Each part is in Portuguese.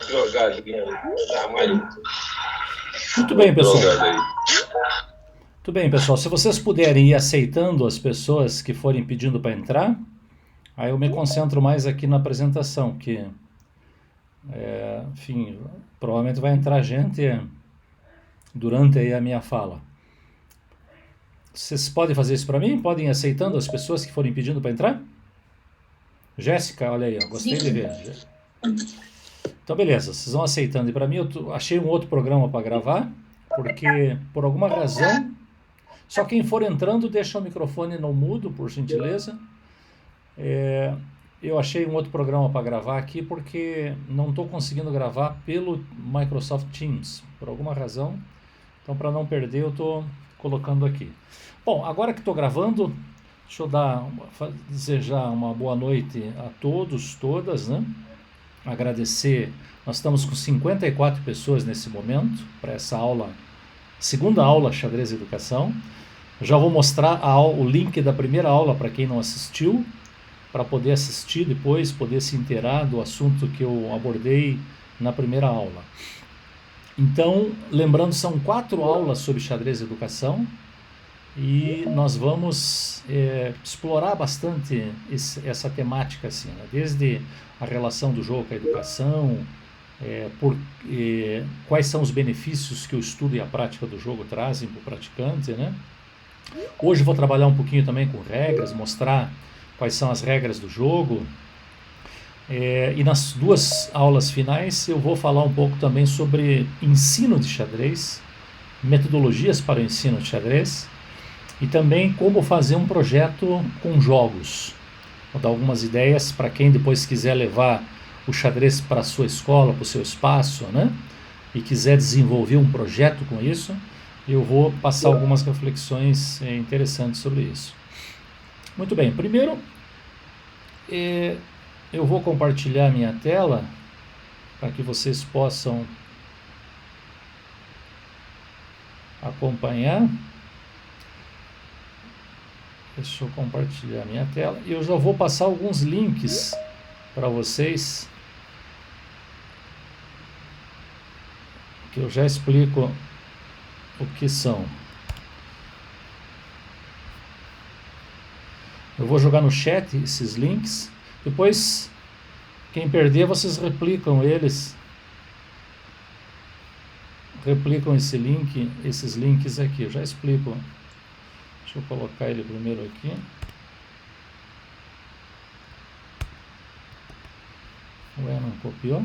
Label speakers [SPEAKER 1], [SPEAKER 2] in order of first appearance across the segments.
[SPEAKER 1] Drogadinho.
[SPEAKER 2] Muito bem, pessoal. Muito bem, pessoal. Se vocês puderem ir aceitando as pessoas que forem pedindo para entrar, aí eu me concentro mais aqui na apresentação, que, enfim, provavelmente vai entrar gente durante aí a minha fala. Vocês podem fazer isso para mim? Podem ir aceitando as pessoas que forem pedindo para entrar? Jéssica, olha aí, ó, gostei de ver. Então, beleza, vocês vão aceitando. E para mim, achei um outro programa para gravar, porque por alguma razão, só quem for entrando deixa o microfone no mudo, por gentileza. Eu achei um outro programa para gravar aqui porque não estou conseguindo gravar pelo Microsoft Teams, por alguma razão. Então, para não perder, eu estou colocando aqui. Bom, agora que estou gravando, deixa eu desejar uma boa noite a todos, todas, né? Agradecer. Nós estamos com 54 pessoas nesse momento para essa aula, segunda aula Xadrez e Educação. Já vou mostrar o link da primeira aula para quem não assistiu, para poder assistir depois, poder se inteirar do assunto que eu abordei na primeira aula. Então, lembrando, são 4 aulas sobre xadrez e educação e nós vamos explorar bastante essa temática, assim, né? Desde a relação do jogo com a educação, quais são os benefícios que o estudo e a prática do jogo trazem para o praticante, né? Hoje vou trabalhar um pouquinho também com regras, mostrar quais são as regras do jogo. E nas 2 aulas finais eu vou falar um pouco também sobre ensino de xadrez, metodologias para o ensino de xadrez e também como fazer um projeto com jogos. Vou dar algumas ideias para quem depois quiser levar o xadrez para a sua escola, para o seu espaço, né? E quiser desenvolver um projeto com isso, eu vou passar algumas reflexões interessantes sobre isso. Muito bem, primeiro eu vou compartilhar minha tela para que vocês possam acompanhar. Deixa eu compartilhar minha tela e eu já vou passar alguns links para vocês, que eu já explico o que são. Eu vou jogar no chat esses links. Depois, quem perder, vocês replicam eles. Replicam esses links aqui. Eu já explico. Deixa eu colocar ele primeiro aqui. Ué, não copiou?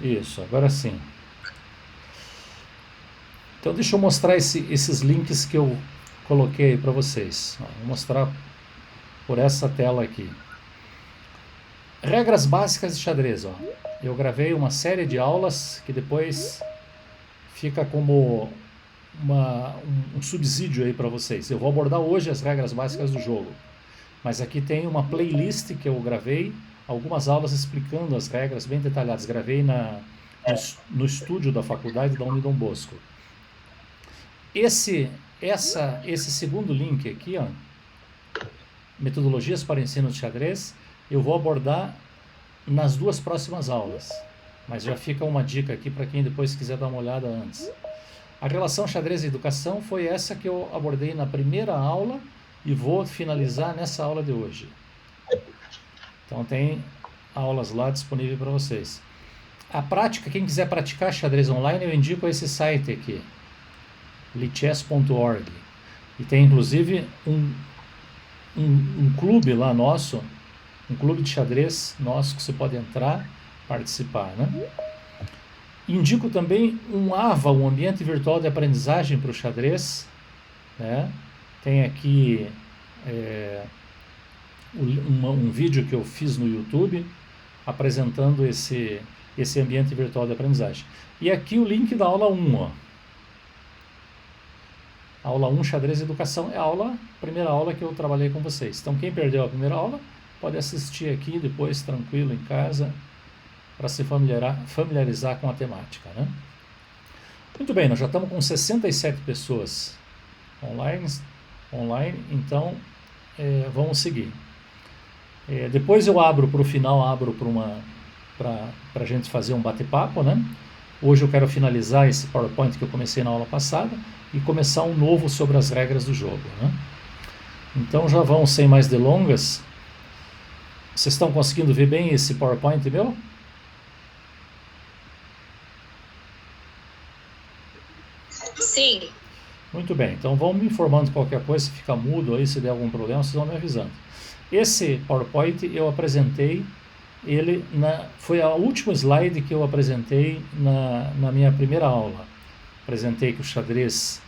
[SPEAKER 2] Isso, agora sim. Então deixa eu mostrar esses links que eu coloquei para vocês. Vou mostrar por essa tela aqui. Regras básicas de xadrez. Eu gravei uma série de aulas que depois fica como um subsídio aí para vocês. Eu vou abordar hoje as regras básicas do jogo. Mas aqui tem uma playlist que eu gravei, algumas aulas explicando as regras bem detalhadas. Gravei no estúdio da faculdade da Unidom Bosco. Esse segundo link aqui, metodologias para ensino de xadrez, eu vou abordar nas 2 próximas aulas. Mas já fica uma dica aqui para quem depois quiser dar uma olhada antes. A relação xadrez e educação foi essa que eu abordei na primeira aula e vou finalizar nessa aula de hoje. Então tem aulas lá disponíveis para vocês. A prática, quem quiser praticar xadrez online, eu indico esse site aqui, lichess.org. E tem inclusive um clube lá nosso, um clube de xadrez nosso que você pode entrar, participar, né? Indico também um AVA, um ambiente virtual de aprendizagem para o xadrez, né? Tem aqui um vídeo que eu fiz no YouTube apresentando esse ambiente virtual de aprendizagem. E aqui o link da aula 1, Aula 1, xadrez e educação, é a primeira aula que eu trabalhei com vocês. Então quem perdeu a primeira aula, pode assistir aqui depois tranquilo em casa para se familiarizar com a temática, né? Muito bem, nós já estamos com 67 pessoas online, então vamos seguir. Depois eu abro para o final, para a gente fazer um bate-papo, né? Hoje eu quero finalizar esse PowerPoint que eu comecei na aula passada e começar um novo sobre as regras do jogo, né? Então já vão, sem mais delongas. Vocês estão conseguindo ver bem esse PowerPoint meu?
[SPEAKER 1] Sim.
[SPEAKER 2] Muito bem, então vão me informando qualquer coisa, se fica mudo aí, se der algum problema, vocês vão me avisando. Esse PowerPoint eu apresentei, foi a última slide que eu apresentei na minha primeira aula. Apresentei que o xadrez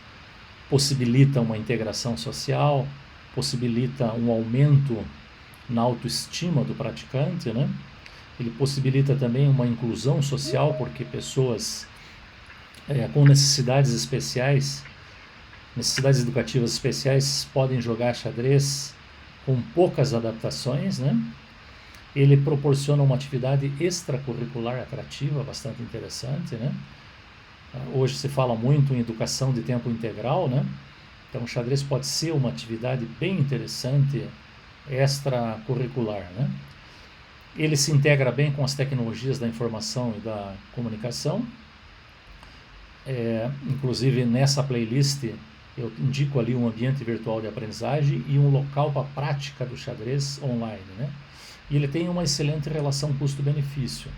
[SPEAKER 2] possibilita uma integração social, possibilita um aumento na autoestima do praticante, né? Ele possibilita também uma inclusão social, porque pessoas com necessidades especiais, necessidades educativas especiais, podem jogar xadrez com poucas adaptações, né? Ele proporciona uma atividade extracurricular atrativa, bastante interessante, né? Hoje se fala muito em educação de tempo integral, né? Então o xadrez pode ser uma atividade bem interessante, extracurricular, né? Ele se integra bem com as tecnologias da informação e da comunicação. Inclusive nessa playlist eu indico ali um ambiente virtual de aprendizagem e um local para prática do xadrez online, né? E ele tem uma excelente relação custo-benefício.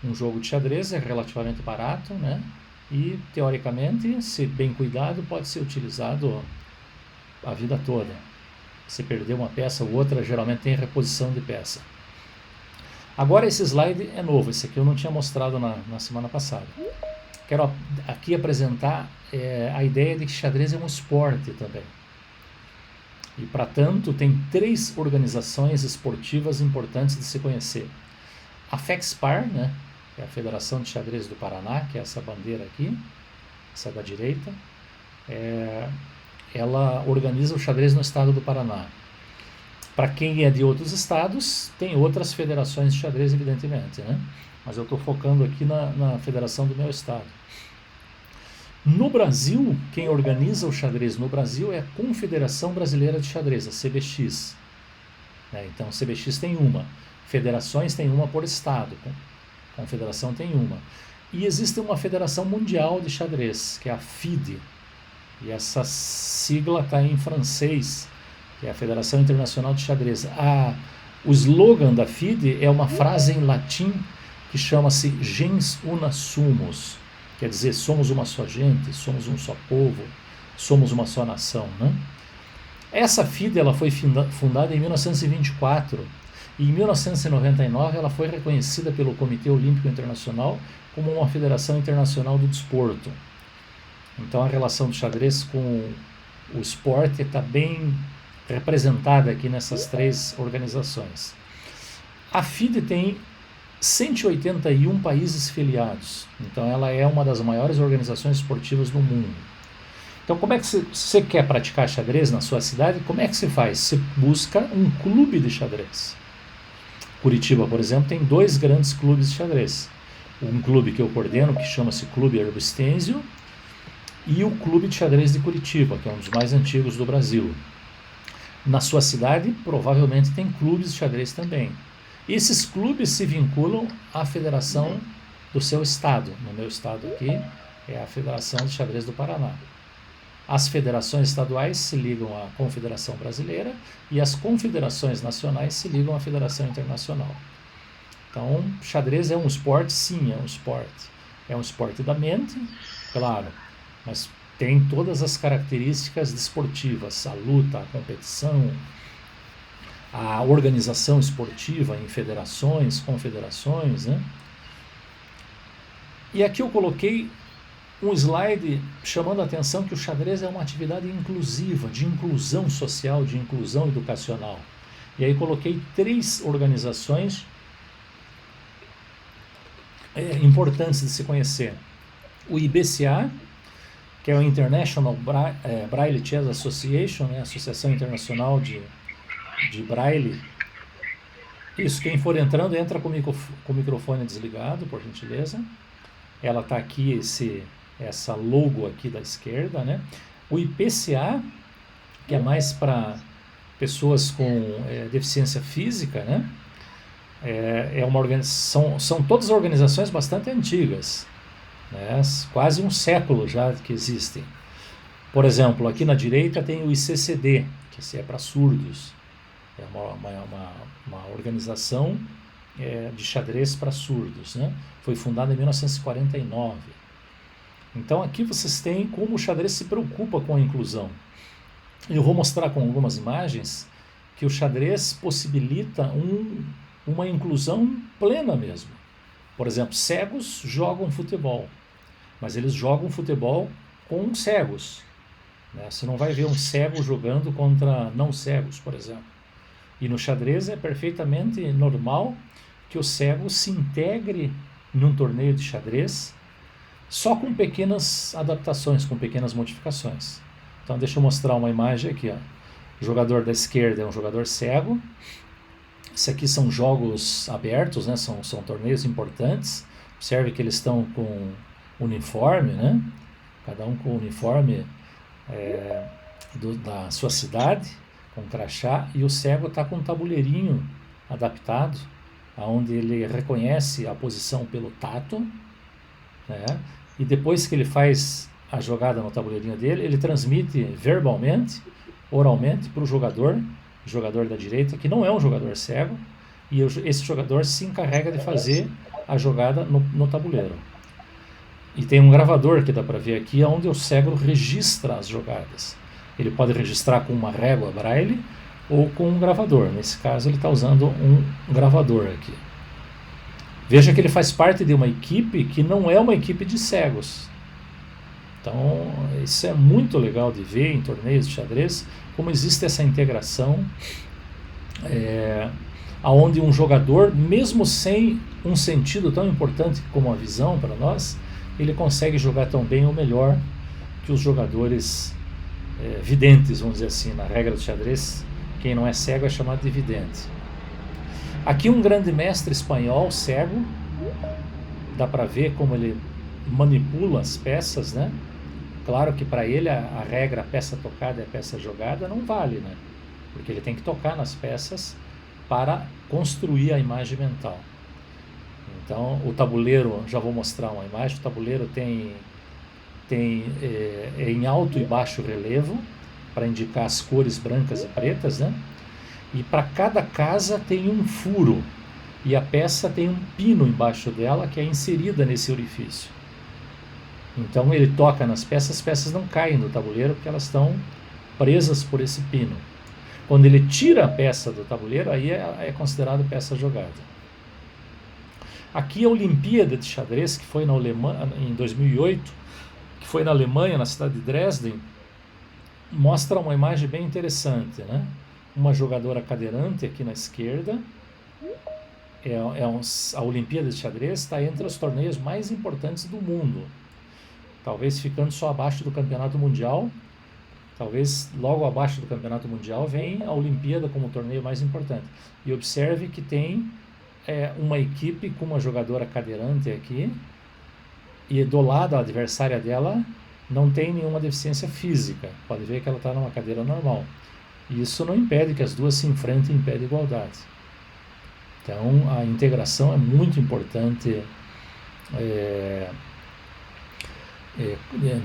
[SPEAKER 2] Um jogo de xadrez é relativamente barato, né? E teoricamente, se bem cuidado, pode ser utilizado a vida toda. Se perder uma peça ou outra, geralmente tem reposição de peça. Agora esse slide é novo, esse aqui eu não tinha mostrado na semana passada. Quero aqui apresentar a ideia de que xadrez é um esporte também. E, para tanto, tem 3 organizações esportivas importantes de se conhecer. A FEXPAR, né, que é a Federação de Xadrez do Paraná, que é essa bandeira aqui, essa da direita, ela organiza o xadrez no estado do Paraná. Para quem é de outros estados, tem outras federações de xadrez, evidentemente, né? Mas eu estou focando aqui na federação do meu estado. No Brasil, quem organiza o xadrez no Brasil é a Confederação Brasileira de Xadrez, a CBX. Então, a CBX tem uma. Federações tem uma por estado. A confederação tem uma. E existe uma federação mundial de xadrez, que é a FIDE. E essa sigla está em francês, que é a Federação Internacional de Xadrez. O slogan da FIDE é uma frase em latim que chama-se gens una sumus, quer dizer, somos uma só gente, somos um só povo, somos uma só nação, né? Essa FIDE ela foi fundada em 1924 e em 1999 ela foi reconhecida pelo Comitê Olímpico Internacional como uma federação internacional do desporto. Então a relação do xadrez com o esporte está bem representada aqui nessas 3 organizações. A FIDE tem 181 países filiados, então ela é uma das maiores organizações esportivas do mundo. Então como é que você quer praticar xadrez na sua cidade? Como é que se faz? Você busca um clube de xadrez. Curitiba, por exemplo, tem 2 grandes clubes de xadrez. Um clube que eu coordeno, que chama-se Clube Erbo Stenzio, e o Clube de Xadrez de Curitiba, que é um dos mais antigos do Brasil. Na sua cidade, provavelmente tem clubes de xadrez também. Esses clubes se vinculam à federação do seu estado. No meu estado aqui é a Federação de Xadrez do Paraná. As federações estaduais se ligam à Confederação Brasileira e as confederações nacionais se ligam à Federação Internacional. Então, xadrez é um esporte? Sim, é um esporte. É um esporte da mente, claro, mas tem todas as características desportivas, a luta, a competição, a organização esportiva em federações, confederações, né? E aqui eu coloquei um slide chamando a atenção que o xadrez é uma atividade inclusiva, de inclusão social, de inclusão educacional. E aí coloquei 3 organizações importantes de se conhecer. O IBCA, que é o International Braille Chess Association, né, Associação Internacional de Braille Isso, quem for entrando, entra com o microfone desligado, por gentileza. Ela está aqui, essa logo aqui da esquerda, né? O IPCA, que é mais para pessoas com deficiência física, né? É uma organização, são todas organizações bastante antigas, né? Quase um século já que existem. Por exemplo, aqui na direita tem o ICCD, que é para surdos. É uma organização de xadrez para surdos, né? Foi fundada em 1949. Então aqui vocês têm como o xadrez se preocupa com a inclusão. Eu vou mostrar com algumas imagens que o xadrez possibilita uma inclusão plena mesmo. Por exemplo, cegos jogam futebol, mas eles jogam futebol com cegos, né? Você não vai ver um cego jogando contra não cegos, por exemplo. E no xadrez é perfeitamente normal que o cego se integre num torneio de xadrez só com pequenas adaptações, com pequenas modificações. Então deixa eu mostrar uma imagem aqui, ó. O jogador da esquerda é um jogador cego. Esse aqui são jogos abertos, né? São torneios importantes. Observe que eles estão com uniforme, né? Cada um com o uniforme da sua cidade, com crachá, e o cego está com um tabuleirinho adaptado, onde ele reconhece a posição pelo tato, né? E depois que ele faz a jogada no tabuleirinho dele, ele transmite verbalmente, oralmente, para o jogador da direita, que não é um jogador cego, e esse jogador se encarrega de fazer a jogada no tabuleiro. E tem um gravador que dá para ver aqui, onde o cego registra as jogadas. Ele pode registrar com uma régua braille ou com um gravador. Nesse caso ele está usando um gravador aqui. Veja que ele faz parte de uma equipe que não é uma equipe de cegos. Então isso é muito legal de ver em torneios de xadrez, como existe essa integração, onde um jogador, mesmo sem um sentido tão importante como a visão para nós, ele consegue jogar tão bem ou melhor que os jogadores videntes, vamos dizer assim. Na regra do xadrez, quem não é cego é chamado de vidente. Aqui um grande mestre espanhol cego, dá para ver como ele manipula as peças, né? Claro que para ele a regra peça tocada é peça jogada não vale, né? Porque ele tem que tocar nas peças para construir a imagem mental. Então o tabuleiro, já vou mostrar uma imagem, o tabuleiro tem em alto e baixo relevo, para indicar as cores brancas e pretas, né? E para cada casa tem um furo, e a peça tem um pino embaixo dela que é inserida nesse orifício. Então ele toca nas peças, as peças não caem do tabuleiro porque elas estão presas por esse pino. Quando ele tira a peça do tabuleiro, aí é considerado peça jogada. Aqui a Olimpíada de Xadrez, que foi na Alemanha em 2008, que foi na Alemanha, na cidade de Dresden, mostra uma imagem bem interessante, né? Uma jogadora cadeirante aqui na esquerda. A Olimpíada de Xadrez está entre os torneios mais importantes do mundo, talvez ficando só abaixo do Campeonato Mundial. Talvez logo abaixo do Campeonato Mundial vem a Olimpíada como o torneio mais importante. E observe que tem uma equipe com uma jogadora cadeirante aqui, e do lado a adversária dela não tem nenhuma deficiência física. Pode ver que ela está numa cadeira normal. E isso não impede que as duas se enfrentem em pé de igualdade. Então a integração é muito importante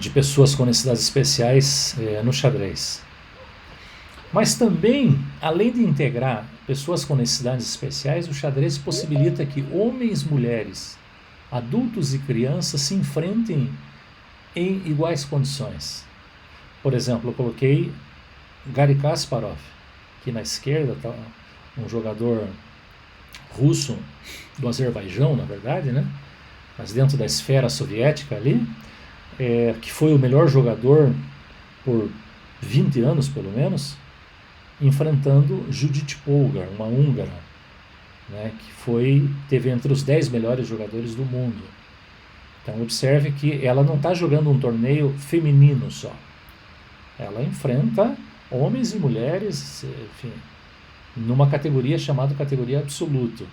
[SPEAKER 2] de pessoas com necessidades especiais no xadrez. Mas também, além de integrar pessoas com necessidades especiais, o xadrez possibilita que homens, mulheres, adultos e crianças se enfrentem em iguais condições. Por exemplo, eu coloquei Garry Kasparov, que na esquerda está um jogador russo do Azerbaijão, na verdade, né? Mas dentro da esfera soviética ali, que foi o melhor jogador por 20 anos, pelo menos, enfrentando Judith Polgar, uma húngara, né, que teve entre os 10 melhores jogadores do mundo. Então observe que ela não está jogando um torneio feminino só. Ela enfrenta homens e mulheres, enfim, numa categoria chamada categoria absoluto.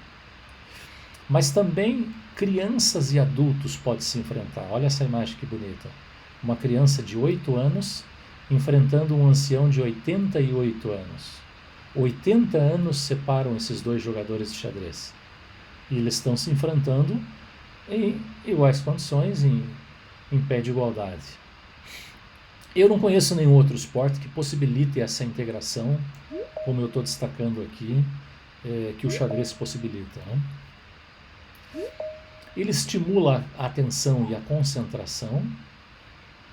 [SPEAKER 2] Mas também crianças e adultos podem se enfrentar. Olha essa imagem que bonita. Uma criança de 8 anos enfrentando um ancião de 88 anos. 80 anos separam esses dois jogadores de xadrez. E eles estão se enfrentando em iguais condições, em pé de igualdade. Eu não conheço nenhum outro esporte que possibilite essa integração, como eu estou destacando aqui, que o xadrez possibilita, né? Ele estimula a atenção e a concentração.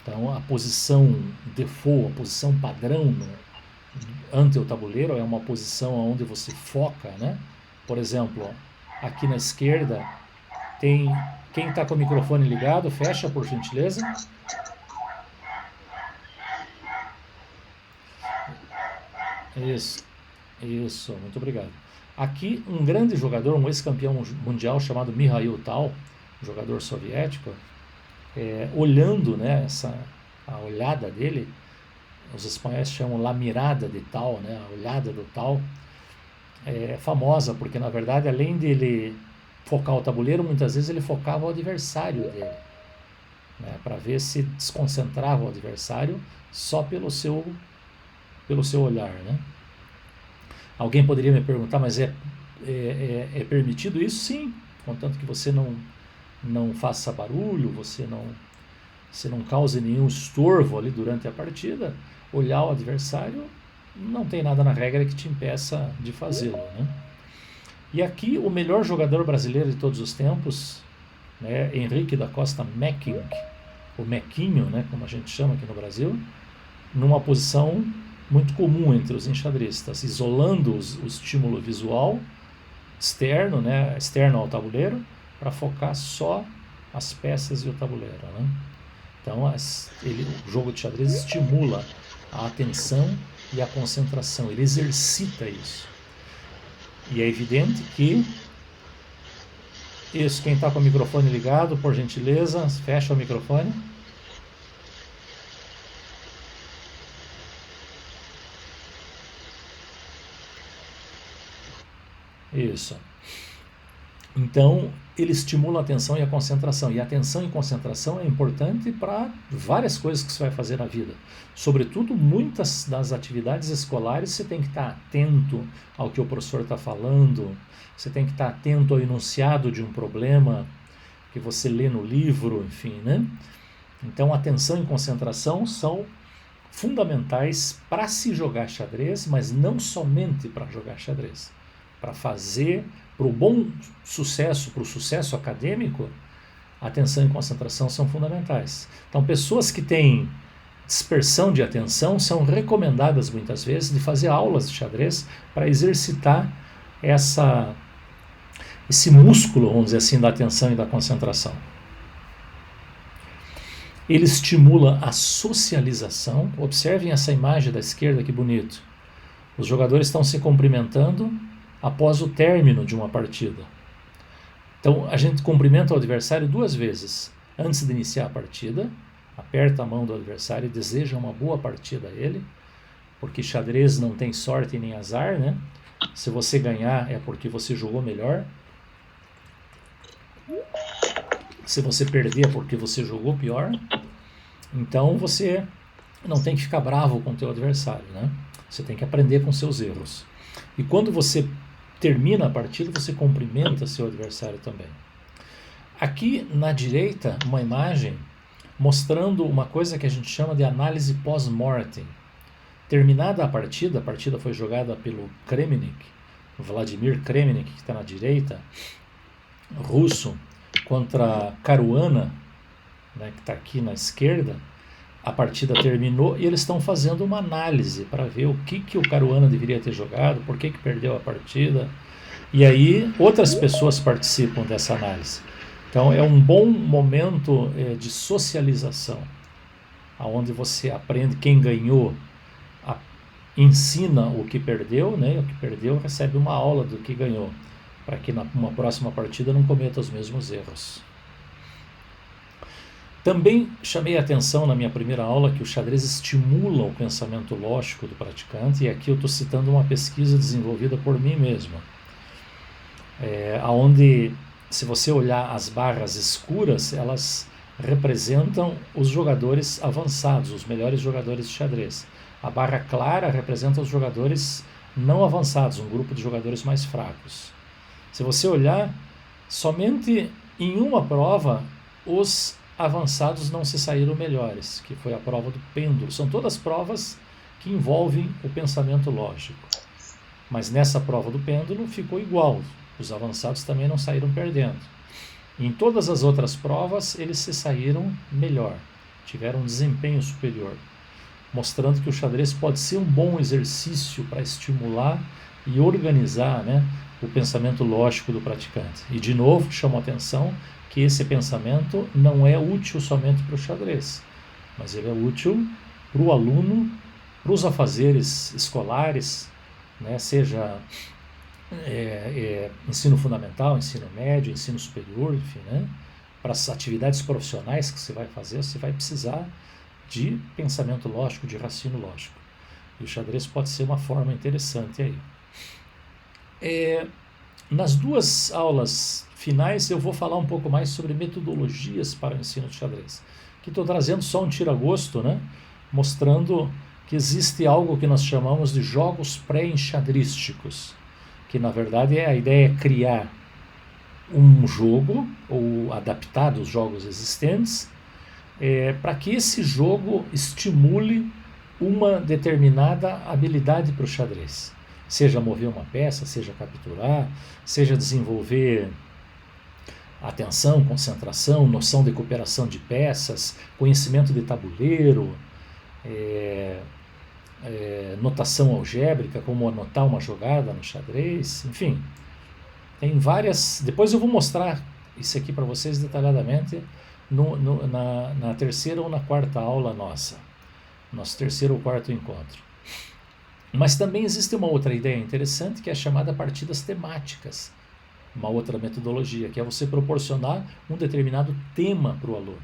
[SPEAKER 2] Então, a posição default, a posição padrão ante o tabuleiro é uma posição onde você foca, né? Por exemplo, aqui na esquerda tem quem está com o microfone ligado, fecha por gentileza. Isso, muito obrigado. Aqui um grande jogador, um ex-campeão mundial chamado Mikhail Tal, jogador soviético, olhando, né, a olhada dele, os espanhóis chamam la mirada de Tal, né, a olhada do Tal, é famosa porque na verdade além dele focar o tabuleiro, muitas vezes ele focava o adversário dele, né, para ver se desconcentrava o adversário só pelo seu olhar, né? Alguém poderia me perguntar, mas é permitido isso? Sim, contanto que você não faça barulho, você não cause nenhum estorvo ali durante a partida. Olhar o adversário, não tem nada na regra que te impeça de fazê-lo, né? E aqui o melhor jogador brasileiro de todos os tempos, né, Henrique da Costa Mecking, o Mequinho, né, como a gente chama aqui no Brasil, numa posição muito comum entre os enxadristas, isolando o estímulo visual externo, né, externo ao tabuleiro, para focar só as peças e o tabuleiro, né? Então, o jogo de xadrez estimula a atenção e a concentração, ele exercita isso. E é evidente que quem está com o microfone ligado, por gentileza, fecha o microfone. Isso. Então, ele estimula a atenção e a concentração. E a atenção e concentração é importante para várias coisas que você vai fazer na vida. Sobretudo, muitas das atividades escolares você tem que estar atento ao que o professor está falando, você tem que estar atento ao enunciado de um problema que você lê no livro, enfim, né? Então, atenção e concentração são fundamentais para se jogar xadrez, mas não somente para jogar xadrez. Para o bom sucesso, para o sucesso acadêmico, atenção e concentração são fundamentais. Então, pessoas que têm dispersão de atenção são recomendadas muitas vezes de fazer aulas de xadrez para exercitar esse músculo, vamos dizer assim, da atenção e da concentração. Ele estimula a socialização. Observem essa imagem da esquerda, que bonito. Os jogadores estão se cumprimentando após o término de uma partida. Então, a gente cumprimenta o adversário 2 vezes. Antes de iniciar a partida, aperta a mão do adversário e deseja uma boa partida a ele, porque xadrez não tem sorte nem azar, né? Se você ganhar é porque você jogou melhor. Se você perder é porque você jogou pior. Então, você não tem que ficar bravo com o teu adversário, né? Você tem que aprender com seus erros. E quando você termina a partida, você cumprimenta seu adversário também. Aqui na direita, uma imagem mostrando uma coisa que a gente chama de análise pós-mortem. Terminada a partida foi jogada pelo Kremenik, Vladimir Kremenik, que está na direita, russo, contra Caruana, né, que está aqui na esquerda. A partida terminou e eles estão fazendo uma análise para ver o que o Caruana deveria ter jogado, por que perdeu a partida. E aí outras pessoas participam dessa análise. Então é um bom momento de socialização, onde você aprende quem ganhou, ensina o que perdeu, né? O que perdeu recebe uma aula do que ganhou, para que numa próxima partida não cometa os mesmos erros. Também chamei a atenção na minha primeira aula que o xadrez estimula o pensamento lógico do praticante, e aqui eu estou citando uma pesquisa desenvolvida por mim mesmo, onde, se você olhar as barras escuras, elas representam os jogadores avançados, os melhores jogadores de xadrez. A barra clara representa os jogadores não avançados, um grupo de jogadores mais fracos. Se você olhar, somente em uma prova os avançados não se saíram melhores, que foi a prova do pêndulo. São todas provas que envolvem o pensamento lógico. Mas nessa prova do pêndulo ficou igual. Os avançados também não saíram perdendo. Em todas as outras provas, eles se saíram melhor, tiveram um desempenho superior, mostrando que o xadrez pode ser um bom exercício para estimular e organizar, né, o pensamento lógico do praticante. E, de novo, chamo a atenção que esse pensamento não é útil somente para o xadrez, mas ele é útil para o aluno, para os afazeres escolares, né, seja ensino fundamental, ensino médio, ensino superior, enfim, né, para as atividades profissionais que você vai fazer, você vai precisar de pensamento lógico, de raciocínio lógico. E o xadrez pode ser uma forma interessante aí. Nas duas aulas finais eu vou falar um pouco mais sobre metodologias para o ensino de xadrez. Aqui estou trazendo só um tira-gosto, né, mostrando que existe algo que nós chamamos de jogos pré-enxadrísticos, que na verdade a ideia é criar um jogo ou adaptar os jogos existentes para que esse jogo estimule uma determinada habilidade para o xadrez. Seja mover uma peça, seja capturar, seja desenvolver atenção, concentração, noção de cooperação de peças, conhecimento de tabuleiro, notação algébrica, como anotar uma jogada no xadrez, enfim. Tem várias... Depois eu vou mostrar isso aqui para vocês detalhadamente na terceira ou na quarta aula nossa. Nosso terceiro ou quarto encontro. Mas também existe uma outra ideia interessante, que é a chamada partidas temáticas. Uma outra metodologia, que é você proporcionar um determinado tema para o aluno.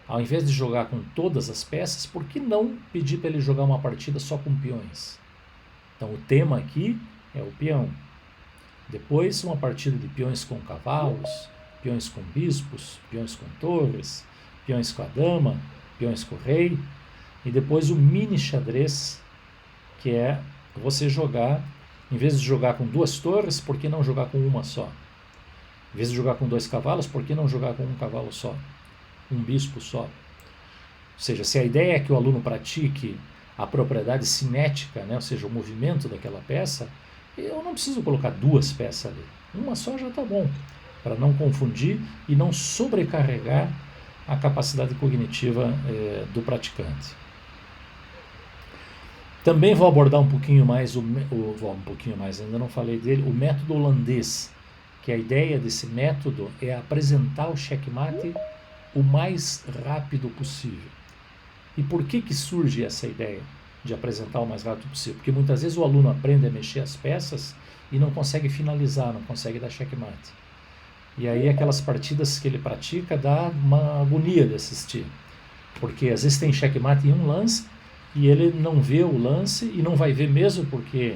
[SPEAKER 2] Ao invés de jogar com todas as peças, por que não pedir para ele jogar uma partida só com peões? Então o tema aqui é o peão. Depois uma partida de peões com cavalos, peões com bispos, peões com torres, peões com a dama, peões com o rei. E depois o mini xadrez, que é você jogar, em vez de jogar com duas torres, por que não jogar com uma só? Em vez de jogar com dois cavalos, por que não jogar com um cavalo só? Um bispo só? Ou seja, se a ideia é que o aluno pratique a propriedade cinética, né, ou seja, o movimento daquela peça, eu não preciso colocar duas peças ali. Uma só já está bom, para não confundir e não sobrecarregar a capacidade cognitiva do praticante. Também vou abordar um pouquinho mais, ainda não falei dele, o método holandês, que a ideia desse método é apresentar o checkmate o mais rápido possível. E por que surge essa ideia de apresentar o mais rápido possível? Porque muitas vezes o aluno aprende a mexer as peças e não consegue finalizar, não consegue dar checkmate. E aí aquelas partidas que ele pratica dá uma agonia de assistir, porque às vezes tem checkmate em um lance e ele não vê o lance, e não vai ver mesmo porque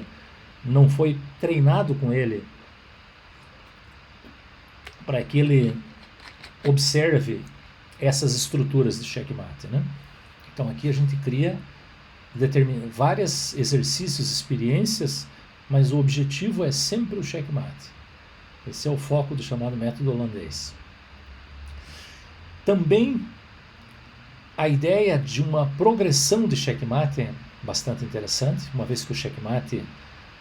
[SPEAKER 2] não foi treinado com ele para que ele observe essas estruturas de checkmate, né? Então aqui a gente cria vários exercícios, experiências, mas o objetivo é sempre o checkmate. Esse é o foco do chamado método holandês. Também a ideia de uma progressão de checkmate é bastante interessante, uma vez que o checkmate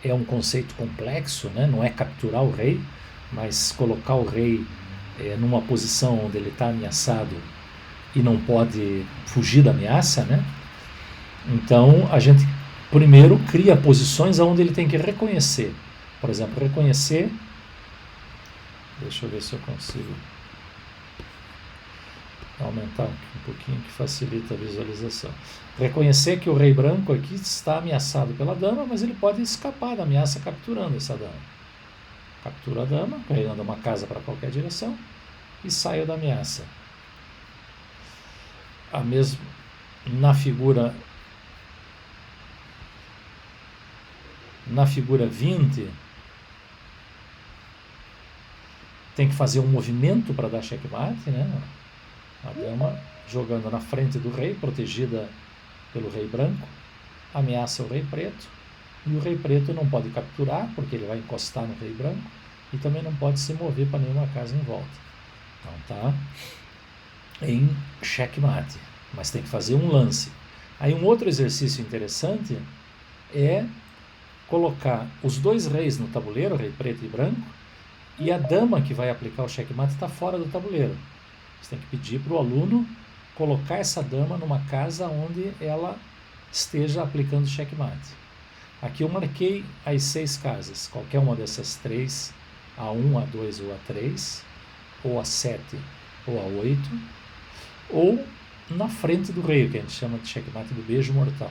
[SPEAKER 2] é um conceito complexo, né? Não é capturar o rei, mas colocar o rei numa posição onde ele está ameaçado e não pode fugir da ameaça, né? Então a gente primeiro cria posições onde ele tem que reconhecer. Por exemplo, reconhecer... Deixa eu ver se eu consigo aumentar um pouquinho, que facilita a visualização. Reconhecer que o rei branco aqui está ameaçado pela dama, mas ele pode escapar da ameaça capturando essa dama. Captura a dama, o rei anda uma casa para qualquer direção e sai da ameaça. a mesma na figura 20, tem que fazer um movimento para dar checkmate, né? A dama jogando na frente do rei, protegida pelo rei branco, ameaça o rei preto, e o rei preto não pode capturar, porque ele vai encostar no rei branco, e também não pode se mover para nenhuma casa em volta. Então tá em checkmate, mas tem que fazer um lance. Aí um outro exercício interessante é colocar os dois reis no tabuleiro, rei preto e branco, e a dama que vai aplicar o checkmate está fora do tabuleiro. Você tem que pedir para o aluno colocar essa dama numa casa onde ela esteja aplicando checkmate. Aqui eu marquei as 6 casas, qualquer uma dessas 3, A1, A2 ou A3, ou A7 ou A8, ou na frente do rei, que a gente chama de checkmate do beijo mortal.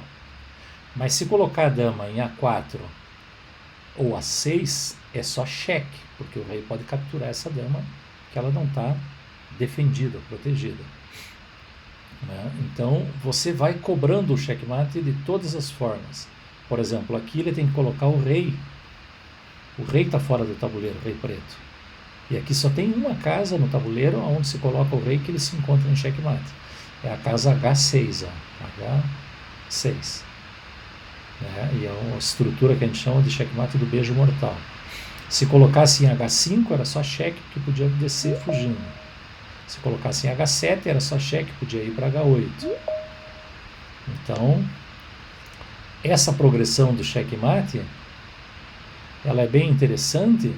[SPEAKER 2] Mas se colocar a dama em A4 ou A6, é só cheque, porque o rei pode capturar essa dama, que ela não está defendida, protegida. Né? Então, você vai cobrando o checkmate de todas as formas. Por exemplo, aqui ele tem que colocar o rei. O rei está fora do tabuleiro, o rei preto. E aqui só tem uma casa no tabuleiro onde se coloca o rei que ele se encontra em checkmate. É a casa H6, ó. H6. E é uma estrutura que a gente chama de checkmate do beijo mortal. Se colocasse em H5, era só cheque, que podia descer fugindo. Se colocasse em H7, era só cheque, podia ir para H8. Então, essa progressão do checkmate, ela é bem interessante,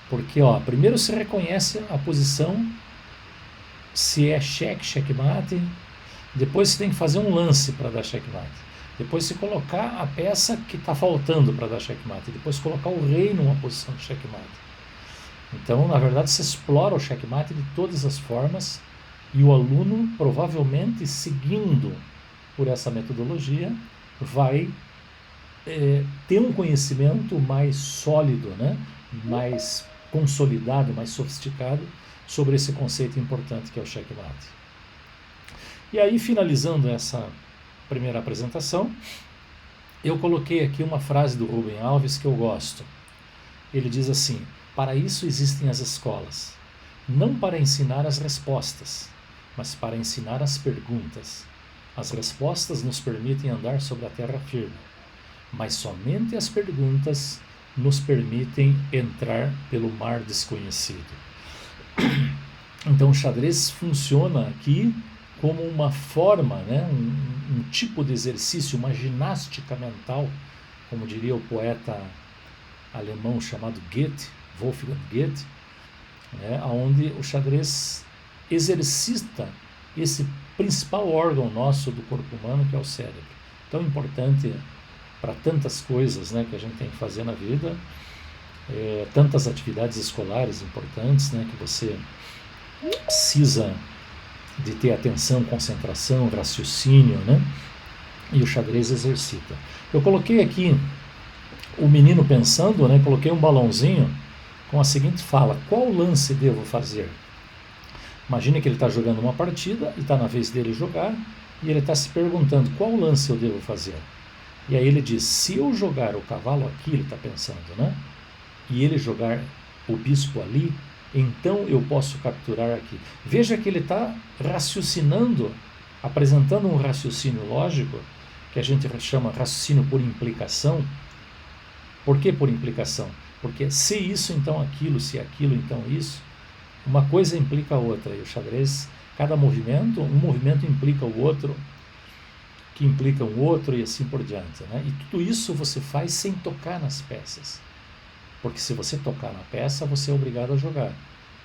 [SPEAKER 2] porque primeiro se reconhece a posição, se é cheque, checkmate, depois você tem que fazer um lance para dar checkmate. Depois se colocar a peça que está faltando para dar checkmate. Depois colocar o rei numa posição de checkmate. Então, na verdade, se explora o checkmate de todas as formas e o aluno, provavelmente, seguindo por essa metodologia, vai ter um conhecimento mais sólido, né? Mais consolidado, mais sofisticado sobre esse conceito importante que é o checkmate. E aí, finalizando essa primeira apresentação, eu coloquei aqui uma frase do Rubem Alves que eu gosto. Ele diz assim: para isso existem as escolas, não para ensinar as respostas, mas para ensinar as perguntas. As respostas nos permitem andar sobre a terra firme, mas somente as perguntas nos permitem entrar pelo mar desconhecido. Então o xadrez funciona aqui como uma forma, né, um tipo de exercício, uma ginástica mental, como diria o poeta alemão chamado Goethe, Wolfgang Goethe, né, onde o xadrez exercita esse principal órgão nosso do corpo humano, que é o cérebro. Tão importante para tantas coisas, né, que a gente tem que fazer na vida, tantas atividades escolares importantes, né, que você precisa de ter atenção, concentração, raciocínio, né? E o xadrez exercita. Eu coloquei aqui o menino pensando, né? Coloquei um balãozinho com a seguinte fala: qual lance devo fazer? Imagine que ele está jogando uma partida e está na vez dele jogar e ele está se perguntando qual lance eu devo fazer. E aí ele diz: se eu jogar o cavalo aqui, ele está pensando, né? E ele jogar o bispo ali, então eu posso capturar aqui. Veja que ele está raciocinando, apresentando um raciocínio lógico, que a gente chama raciocínio por implicação. Por que por implicação? Porque se isso, então aquilo, se aquilo, então isso, uma coisa implica a outra. E o xadrez, cada movimento, um movimento implica o outro, que implica o outro e assim por diante, né? E tudo isso você faz sem tocar nas peças. Porque se você tocar na peça, você é obrigado a jogar.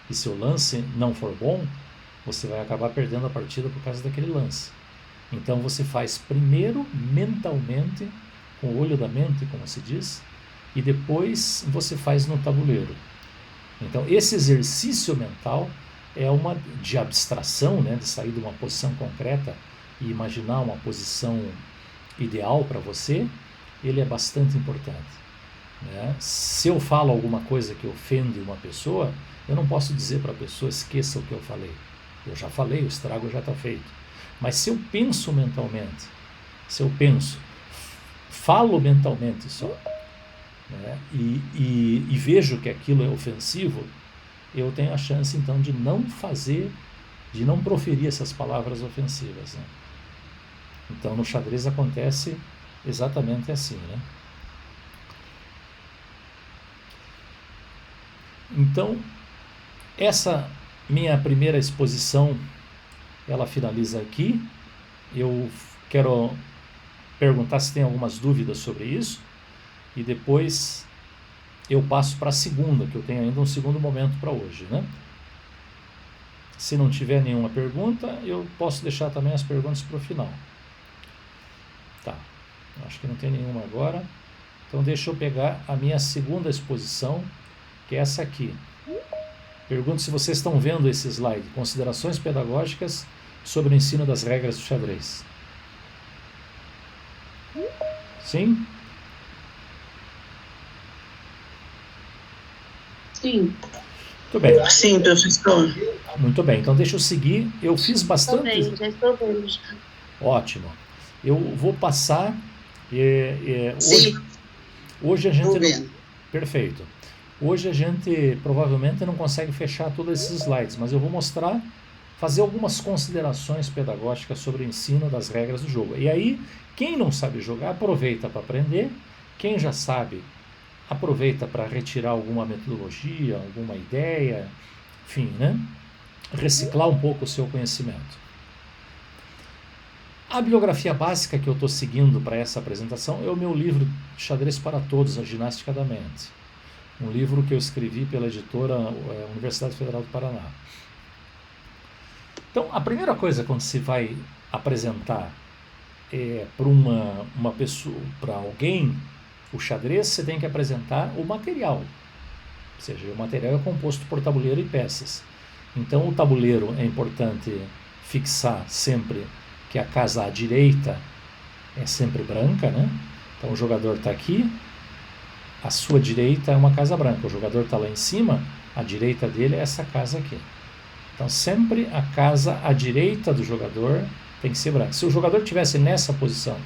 [SPEAKER 2] E se o lance não for bom, você vai acabar perdendo a partida por causa daquele lance. Então você faz primeiro mentalmente, com o olho da mente, como se diz, e depois você faz no tabuleiro. Então esse exercício mental é uma de abstração, né, de sair de uma posição concreta e imaginar uma posição ideal para você, ele é bastante importante. Né? Se eu falo alguma coisa que ofende uma pessoa, eu não posso dizer para a pessoa: esqueça o que eu falei. Eu já falei, o estrago já está feito. Mas se eu penso mentalmente, falo mentalmente só, né, e vejo que aquilo é ofensivo, eu tenho a chance então de não proferir essas palavras ofensivas, né? Então no xadrez acontece exatamente assim, né? Então essa minha primeira exposição, ela finaliza aqui. Eu quero perguntar se tem algumas dúvidas sobre isso, e depois eu passo para a segunda, que eu tenho ainda um segundo momento para hoje, né? Se não tiver nenhuma pergunta, eu posso deixar também as perguntas para o final. Tá, acho que não tem nenhuma agora. Então deixa eu pegar a minha segunda exposição, que é essa aqui. Pergunto se vocês estão vendo esse slide. Considerações pedagógicas sobre o ensino das regras do xadrez. Sim?
[SPEAKER 1] Sim.
[SPEAKER 2] Muito bem.
[SPEAKER 3] Sim, professor.
[SPEAKER 2] Muito bem, então deixa eu seguir. Eu fiz bastante...
[SPEAKER 1] Já estou vendo.
[SPEAKER 2] Ótimo. Eu vou passar...
[SPEAKER 3] Sim.
[SPEAKER 2] Hoje a gente...
[SPEAKER 3] Vou ver.
[SPEAKER 2] Perfeito. Hoje a gente provavelmente não consegue fechar todos esses slides, mas eu vou mostrar, fazer algumas considerações pedagógicas sobre o ensino das regras do jogo. E aí, quem não sabe jogar, aproveita para aprender. Quem já sabe, aproveita para retirar alguma metodologia, alguma ideia, enfim, né? Reciclar um pouco o seu conhecimento. A bibliografia básica que eu estou seguindo para essa apresentação é o meu livro Xadrez para Todos, a Ginástica da Mente. Um livro que eu escrevi pela editora Universidade Federal do Paraná. Então, a primeira coisa quando se vai apresentar para uma pessoa, para alguém, o xadrez, você tem que apresentar o material. Ou seja, o material é composto por tabuleiro e peças. Então, o tabuleiro é importante fixar sempre que a casa à direita é sempre branca, né? Então, o jogador está aqui, a sua direita é uma casa branca. O jogador está lá em cima, a direita dele é essa casa aqui. Então, sempre a casa à direita do jogador tem que ser branca. Se o jogador estivesse nessa posição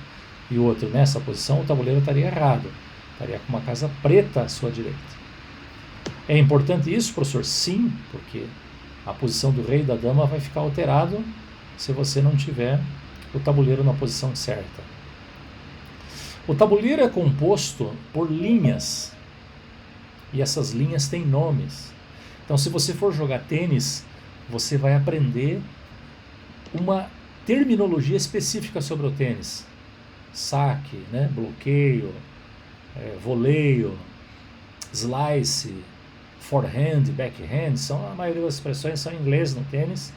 [SPEAKER 2] e o outro nessa posição, o tabuleiro estaria errado. Estaria com uma casa preta à sua direita. É importante isso, professor? Sim, porque a posição do rei e da dama vai ficar alterado se você não tiver o tabuleiro na posição certa. O tabuleiro é composto por linhas, e essas linhas têm nomes. Então, se você for jogar tênis, você vai aprender uma terminologia específica sobre o tênis. Saque, né? Bloqueio, voleio, slice, forehand, backhand, a maioria das expressões são em inglês no tênis,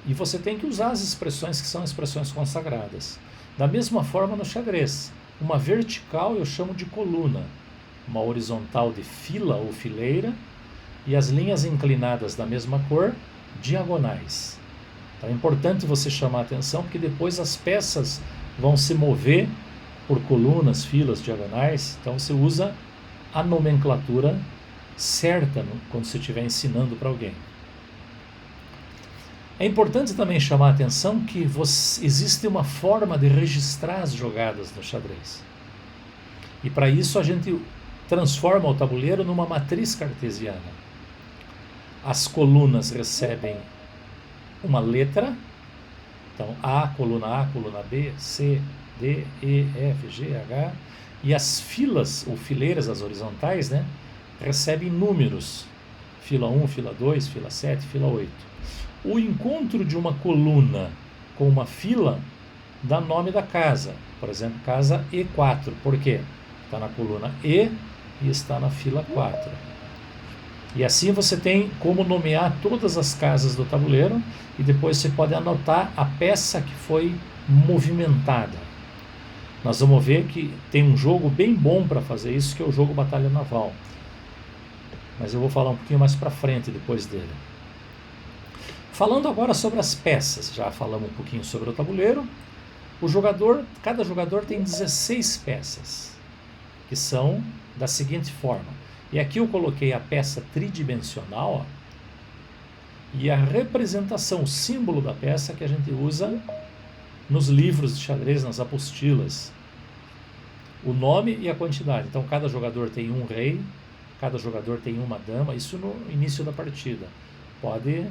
[SPEAKER 2] e você tem que usar as expressões que são expressões consagradas. Da mesma forma no xadrez. Uma vertical eu chamo de coluna, uma horizontal de fila ou fileira, e as linhas inclinadas da mesma cor, diagonais. Então é importante você chamar a atenção, porque depois as peças vão se mover por colunas, filas, diagonais. Então você usa a nomenclatura certa quando você estiver ensinando para alguém. É importante também chamar a atenção que existe uma forma de registrar as jogadas no xadrez. E para isso a gente transforma o tabuleiro numa matriz cartesiana. As colunas recebem uma letra, então A, coluna B, C, D, E, F, G, H, e as filas, ou fileiras, as horizontais, né, recebem números, fila 1, fila 2, fila 7, fila 8. O encontro de uma coluna com uma fila dá nome da casa. Por exemplo, casa E4. Por quê? Está na coluna E e está na fila 4. E assim você tem como nomear todas as casas do tabuleiro, e depois você pode anotar a peça que foi movimentada. Nós vamos ver que tem um jogo bem bom para fazer isso, que é o jogo Batalha Naval. Mas eu vou falar um pouquinho mais para frente depois dele. Falando agora sobre as peças, já falamos um pouquinho sobre o tabuleiro. Cada jogador tem 16 peças, que são da seguinte forma. E aqui eu coloquei a peça tridimensional, ó, e a representação, o símbolo da peça que a gente usa nos livros de xadrez, nas apostilas. O nome e a quantidade. Então cada jogador tem um rei, cada jogador tem uma dama, isso no início da partida. Pode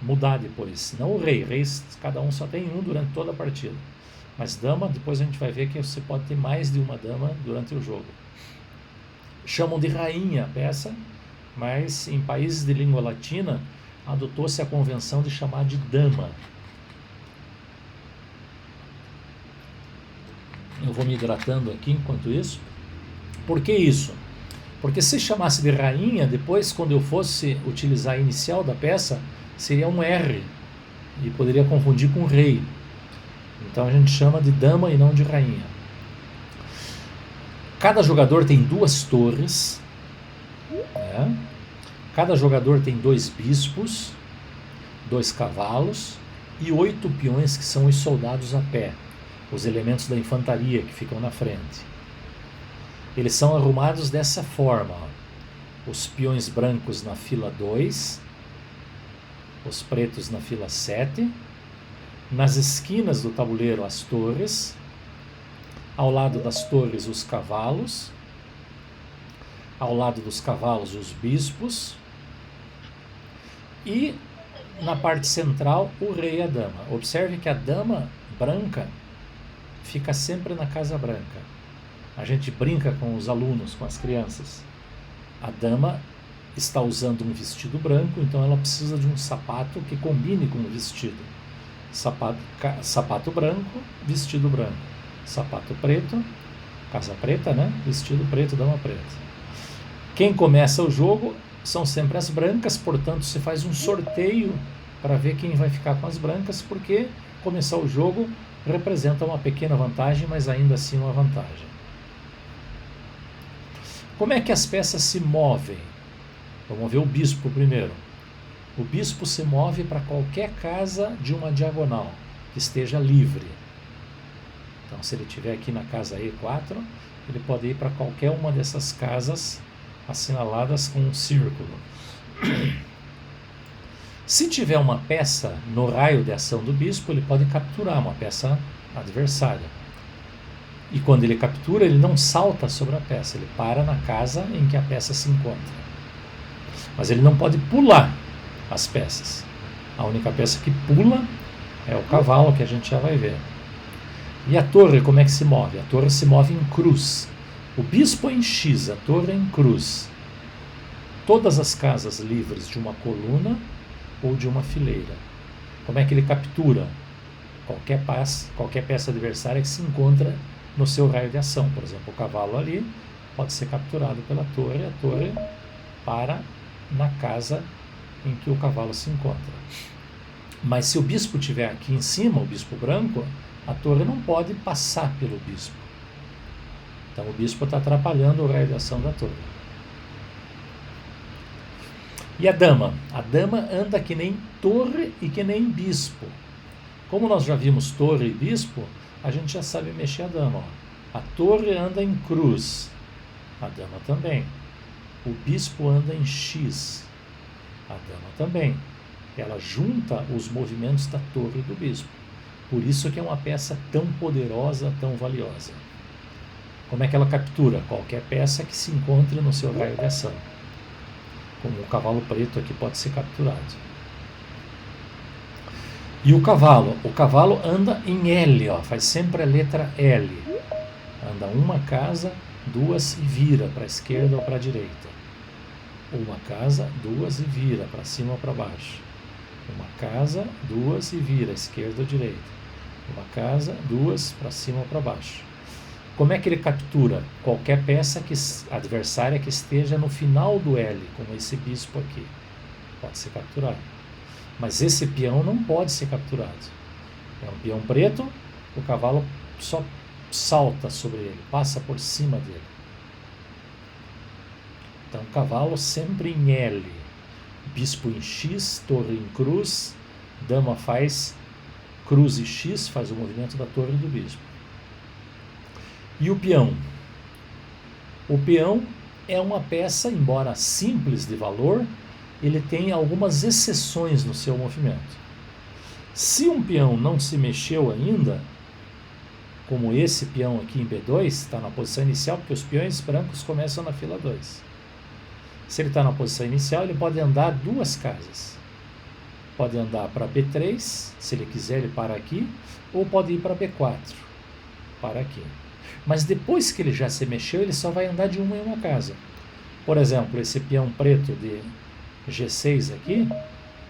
[SPEAKER 2] mudar depois. Não o rei, reis cada um só tem um durante toda a partida. Mas dama, depois a gente vai ver que você pode ter mais de uma dama durante o jogo. Chamam de rainha a peça, mas em países de língua latina adotou-se a convenção de chamar de dama. Eu vou me hidratando aqui enquanto isso. Por que isso? Porque se chamasse de rainha, depois quando eu fosse utilizar a inicial da peça, seria um R, e poderia confundir com rei. Então a gente chama de dama e não de rainha. Cada jogador tem 2 torres, né? Cada jogador tem 2 bispos, 2 cavalos e 8 peões, que são os soldados a pé, os elementos da infantaria que ficam na frente. Eles são arrumados dessa forma, ó. Os peões brancos na fila 2, os pretos na fila 7, nas esquinas do tabuleiro as torres, ao lado das torres os cavalos, ao lado dos cavalos os bispos, e na parte central o rei e a dama. Observe que a dama branca fica sempre na casa branca. A gente brinca com os alunos, com as crianças. A dama está usando um vestido branco, então ela precisa de um sapato que combine com o vestido. Sapato branco, vestido branco. Sapato preto, casa preta, né? Vestido preto, dama preta. Quem começa o jogo são sempre as brancas, portanto se faz um sorteio para ver quem vai ficar com as brancas, porque começar o jogo representa uma pequena vantagem, mas ainda assim uma vantagem. Como é que as peças se movem? Vamos ver o bispo primeiro. O bispo se move para qualquer casa de uma diagonal que esteja livre. Então, se ele estiver aqui na casa E4, ele pode ir para qualquer uma dessas casas assinaladas com um círculo. Se tiver uma peça no raio de ação do bispo, ele pode capturar uma peça adversária. E quando ele captura, ele não salta sobre a peça, ele para na casa em que a peça se encontra. Mas ele não pode pular as peças. A única peça que pula é o cavalo, que a gente já vai ver. E a torre, como é que se move? A torre se move em cruz. O bispo é em X, a torre é em cruz. Todas as casas livres de uma coluna ou de uma fileira. Como é que ele captura? Qualquer peça adversária que se encontra no seu raio de ação. Por exemplo, o cavalo ali pode ser capturado pela torre, a torre para na casa em que o cavalo se encontra. Mas se o bispo estiver aqui em cima, o bispo branco, a torre não pode passar pelo bispo. Então o bispo está atrapalhando o raio de ação da torre. E a dama? A dama anda que nem torre e que nem bispo. Como nós já vimos torre e bispo, a gente já sabe mexer a dama. Ó. A torre anda em cruz, a dama também. O bispo anda em X, a dama também. Ela junta os movimentos da torre e do bispo. Por isso que é uma peça tão poderosa, tão valiosa. Como é que ela captura? Qualquer peça que se encontre no seu raio de ação. Como o cavalo preto aqui pode ser capturado. E o cavalo anda em L, ó, faz sempre a letra L. Anda uma casa, 2 e vira para a esquerda ou para a direita. Uma casa, 2 e vira para cima ou para baixo. Uma casa, 2 e vira, esquerda ou direita. Uma casa, 2 para cima ou para baixo. Como é que ele captura? Qualquer peça adversária que esteja no final do L, como esse bispo aqui. Pode ser capturado. Mas esse peão não pode ser capturado. É um peão preto, o cavalo só salta sobre ele, passa por cima dele. Então, cavalo sempre em L. Bispo em X, torre em cruz, dama faz cruz e X, faz o movimento da torre e do bispo. E o peão? O peão é uma peça, embora simples de valor, ele tem algumas exceções no seu movimento. Se um peão não se mexeu ainda, como esse peão aqui em B2, está na posição inicial, porque os peões brancos começam na fila 2. Se ele está na posição inicial, ele pode andar 2 casas. Pode andar para B3, se ele quiser ele para aqui, ou pode ir para B4, para aqui. Mas depois que ele já se mexeu, ele só vai andar de uma em uma casa. Por exemplo, esse peão preto de G6 aqui,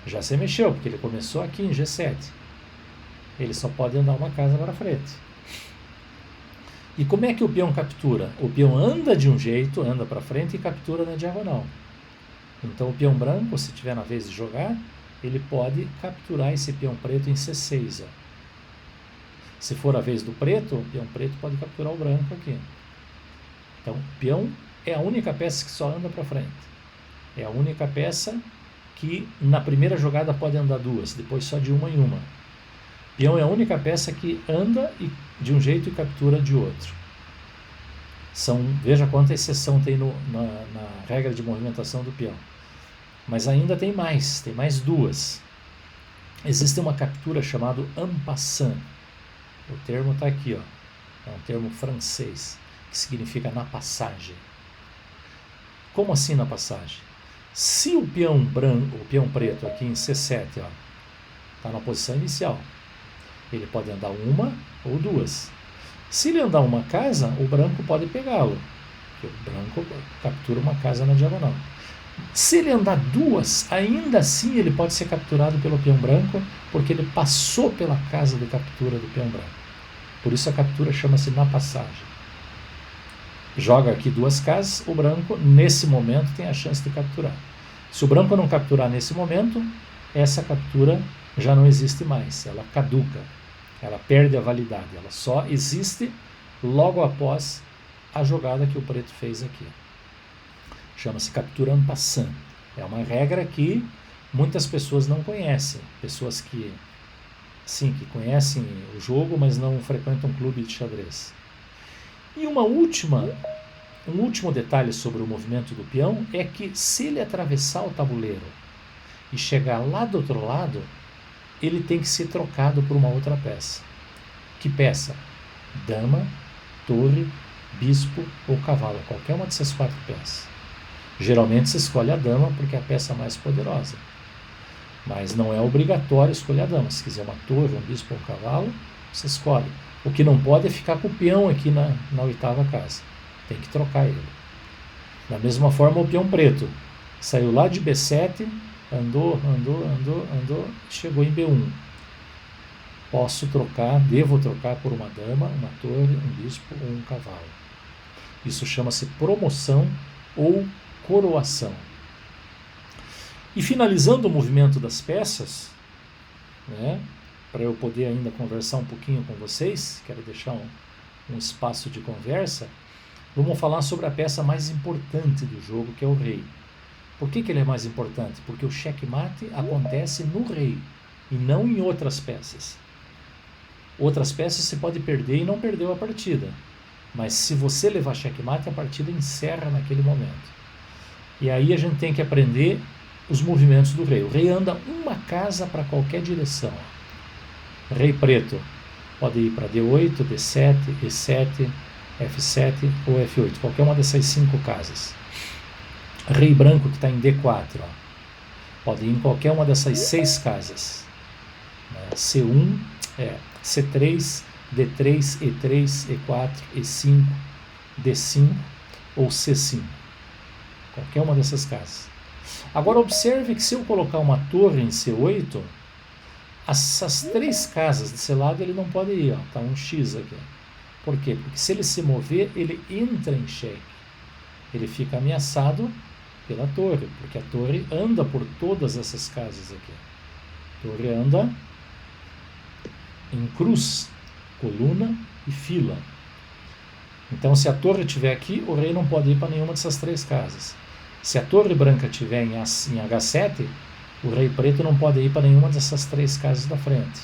[SPEAKER 2] já se mexeu, porque ele começou aqui em G7. Ele só pode andar uma casa para frente. E como é que o peão captura? O peão anda de um jeito, anda para frente e captura na diagonal. Então o peão branco, se tiver na vez de jogar, ele pode capturar esse peão preto em C6. Ó. Se for a vez do preto, o peão preto pode capturar o branco aqui. Então o peão é a única peça que só anda para frente. É a única peça que na primeira jogada pode andar 2, depois só de uma em uma. Peão é a única peça que anda de um jeito e captura de outro. Veja quanta exceção tem na regra de movimentação do peão. Mas ainda tem mais 2. Existe uma captura chamada en passant. O termo está aqui, ó. É um termo francês, que significa na passagem. Como assim na passagem? Se o peão preto aqui em C7 está na posição inicial, ele pode andar 1 ou 2. Se ele andar uma casa, o branco pode pegá-lo, porque o branco captura uma casa na diagonal. Se ele andar 2, ainda assim ele pode ser capturado pelo peão branco, porque ele passou pela casa de captura do peão branco. Por isso a captura chama-se na passagem. Joga aqui 2 casas, o branco nesse momento tem a chance de capturar. Se o branco não capturar nesse momento, essa captura já não existe mais, ela caduca, ela perde a validade, ela só existe logo após a jogada que o preto fez aqui. Chama-se captura en passant. É uma regra que muitas pessoas não conhecem, pessoas que conhecem o jogo, mas não frequentam clube de xadrez. E um último detalhe sobre o movimento do peão é que se ele atravessar o tabuleiro e chegar lá do outro lado, ele tem que ser trocado por uma outra peça. Que peça? Dama, torre, bispo ou cavalo, qualquer uma dessas 4 peças. Geralmente se escolhe a dama porque é a peça mais poderosa. Mas não é obrigatório escolher a dama. Se quiser uma torre, um bispo ou um cavalo, você escolhe. O que não pode é ficar com o peão aqui na 8ª casa. Tem que trocar ele. Da mesma forma o peão preto. Saiu lá de B7, andou, chegou em B1. Devo trocar por uma dama, uma torre, um bispo ou um cavalo. Isso chama-se promoção ou coroação. E finalizando o movimento das peças, para eu poder ainda conversar um pouquinho com vocês, quero deixar um espaço de conversa, vamos falar sobre a peça mais importante do jogo, que é o rei. Por que ele é mais importante? Porque o checkmate acontece no rei e não em outras peças. Outras peças você pode perder e não perdeu a partida. Mas se você levar checkmate, a partida encerra naquele momento. E aí a gente tem que aprender os movimentos do rei. O rei anda uma casa para qualquer direção. Rei preto pode ir para D8, D7, E7, F7 ou F8, qualquer uma dessas 5 casas. Rei branco que está em D4, pode ir em qualquer uma dessas 6 casas. C1, C3, D3, E3, E4, E5, D5 ou C5. Qualquer uma dessas casas. Agora observe que se eu colocar uma torre em C8, essas 3 casas desse lado ele não pode ir, está um X aqui. Por quê? Porque se ele se mover, ele entra em xeque. Ele fica ameaçado pela torre, porque a torre anda por todas essas casas aqui. A torre anda em cruz, coluna e fila. Então, se a torre estiver aqui, o rei não pode ir para nenhuma dessas 3 casas. Se a torre branca estiver em H7, o rei preto não pode ir para nenhuma dessas 3 casas da frente.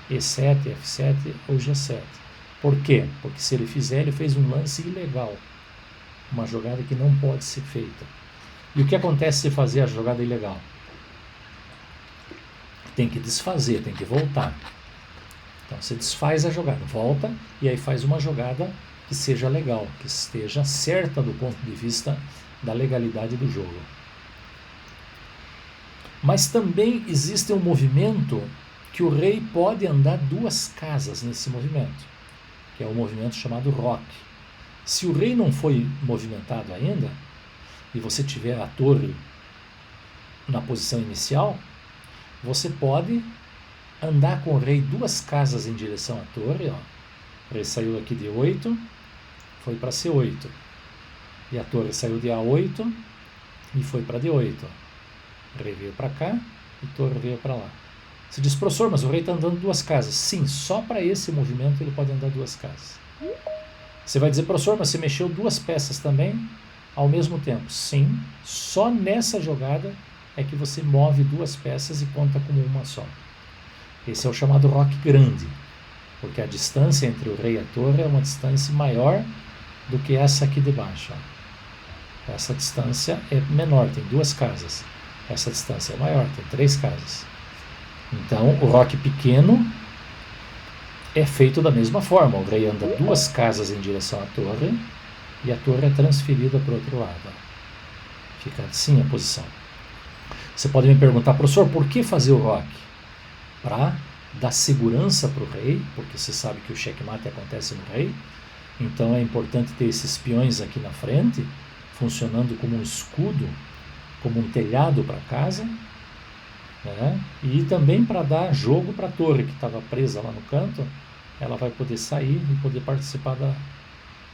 [SPEAKER 2] E7, F7 ou G7. Por quê? Porque se ele fizer, ele fez um lance ilegal. Uma jogada que não pode ser feita. E o que acontece se fazer a jogada ilegal? Tem que desfazer, tem que voltar. Então você desfaz a jogada, volta e aí faz uma jogada que seja legal, que esteja certa do ponto de vista da legalidade do jogo. Mas também existe um movimento que o rei pode andar 2 casas nesse movimento, que é o movimento chamado rock. Se o rei não foi movimentado ainda, e você tiver a torre na posição inicial, você pode andar com o rei 2 casas em direção à torre. Ó. O rei saiu aqui de 8, foi para C8. E a torre saiu de A8 e foi para D8. O rei veio para cá e a torre veio para lá. Você diz, professor, mas o rei está andando 2 casas. Sim, só para esse movimento ele pode andar 2 casas. Você vai dizer, professor, mas você mexeu 2 peças também ao mesmo tempo. Sim, só nessa jogada é que você move 2 peças e conta como uma só. Esse é o chamado rock grande, porque a distância entre o rei e a torre é uma distância maior do que essa aqui de baixo. Ó. Essa distância é menor, tem 2 casas. Essa distância é maior, tem 3 casas. Então, o rock pequeno é feito da mesma forma. O rei anda 2 casas em direção à torre e a torre é transferida para o outro lado. Ó. Fica assim a posição. Você pode me perguntar, professor, por que fazer o rock? Para dar segurança para o rei, porque você sabe que o checkmate acontece no rei, então é importante ter esses peões aqui na frente, funcionando como um escudo, como um telhado para casa, né? E também para dar jogo para a torre que estava presa lá no canto, ela vai poder sair e poder participar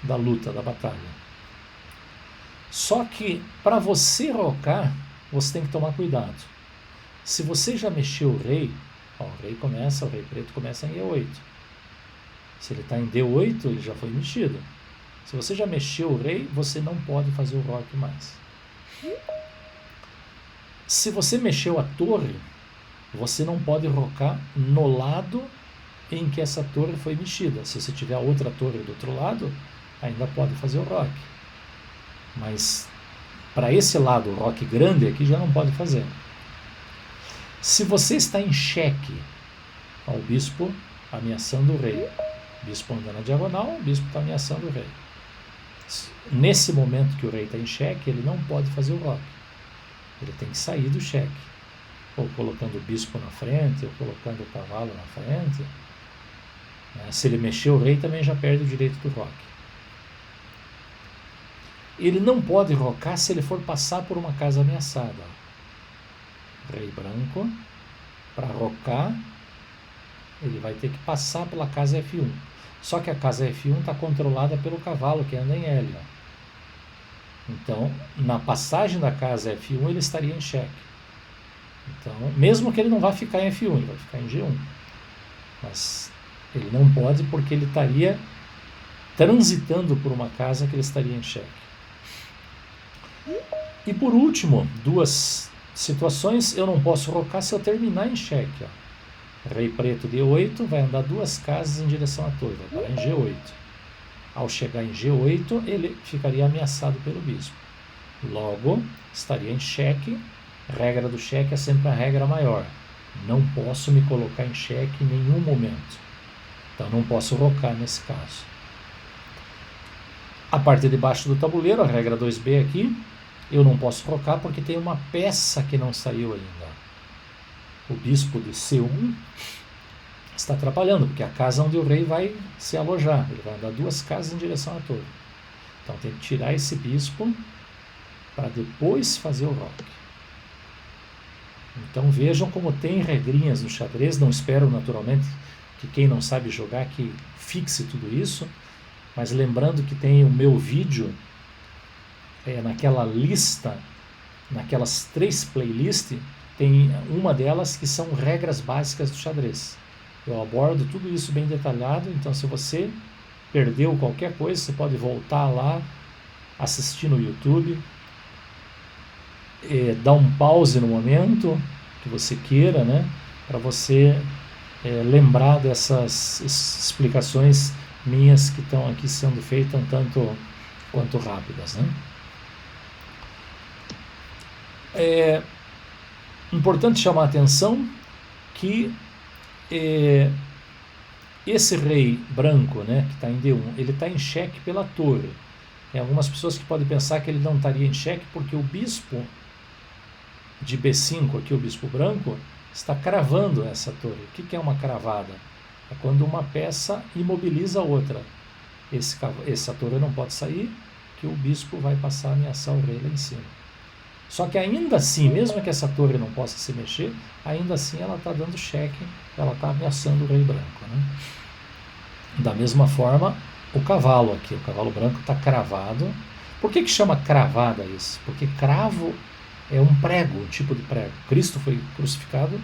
[SPEAKER 2] da luta, da batalha. Só que para você rocar, você tem que tomar cuidado. Se você já mexeu o rei o rei preto começa em E8. Se ele está em D8, ele já foi mexido. Se você já mexeu o rei, você não pode fazer o rock mais. Se você mexeu a torre, você não pode rocar no lado em que essa torre foi mexida. Se você tiver outra torre do outro lado, ainda pode fazer o rock. Mas para esse lado, o rock grande aqui já não pode fazer. Se você está em xeque, ó, o bispo ameaçando o rei. O bispo anda na diagonal, o bispo está ameaçando o rei. Nesse momento que o rei está em xeque, ele não pode fazer o rock. Ele tem que sair do xeque. Ou colocando o bispo na frente, ou colocando o cavalo na frente. Se ele mexer o rei, também já perde o direito do rock. Ele não pode rocar se ele for passar por uma casa ameaçada. Rei branco, para rocar, ele vai ter que passar pela casa F1. Só que a casa F1 está controlada pelo cavalo que anda em L. Então, na passagem da casa F1, ele estaria em xeque. Então, mesmo que ele não vá ficar em F1, ele vai ficar em G1. Mas ele não pode porque ele estaria transitando por uma casa que ele estaria em xeque. E por último, 2 situações, eu não posso rocar se eu terminar em xeque. Ó. Rei preto D8 vai andar 2 casas em direção à torre, vai parar em G8. Ao chegar em G8, ele ficaria ameaçado pelo bispo. Logo, estaria em xeque. Regra do xeque é sempre a regra maior. Não posso me colocar em xeque em nenhum momento. Então não posso rocar nesse caso. A parte de baixo do tabuleiro, a regra 2B aqui, eu não posso rocar porque tem uma peça que não saiu ainda. O bispo de C1 está atrapalhando, porque é a casa onde o rei vai se alojar. Ele vai andar 2 casas em direção à torre. Então tem que tirar esse bispo para depois fazer o rock. Então vejam como tem regrinhas no xadrez. Não espero naturalmente que quem não sabe jogar que fixe tudo isso, mas lembrando que tem o meu vídeo naquela lista, naquelas 3 playlists, tem uma delas que são regras básicas do xadrez. Eu abordo tudo isso bem detalhado, então se você perdeu qualquer coisa, você pode voltar lá, assistir no YouTube, dar um pause no momento que você queira, né, para você lembrar dessas explicações minhas que estão aqui sendo feitas um tanto quanto rápidas, né? Importante chamar a atenção que esse rei branco, né, que está em D1, ele está em xeque pela torre. Tem algumas pessoas que podem pensar que ele não estaria em xeque porque o bispo de B5, aqui o bispo branco, está cravando essa torre. O que é uma cravada? É quando uma peça imobiliza a outra. Essa torre não pode sair, que o bispo vai passar a ameaçar o rei lá em cima. Só que ainda assim, mesmo que essa torre não possa se mexer, ainda assim ela está dando cheque, ela está ameaçando o rei branco, né? Da mesma forma, o cavalo aqui, o cavalo branco está cravado. Por que chama cravada isso? Porque cravo é um prego, um tipo de prego. Cristo foi crucificado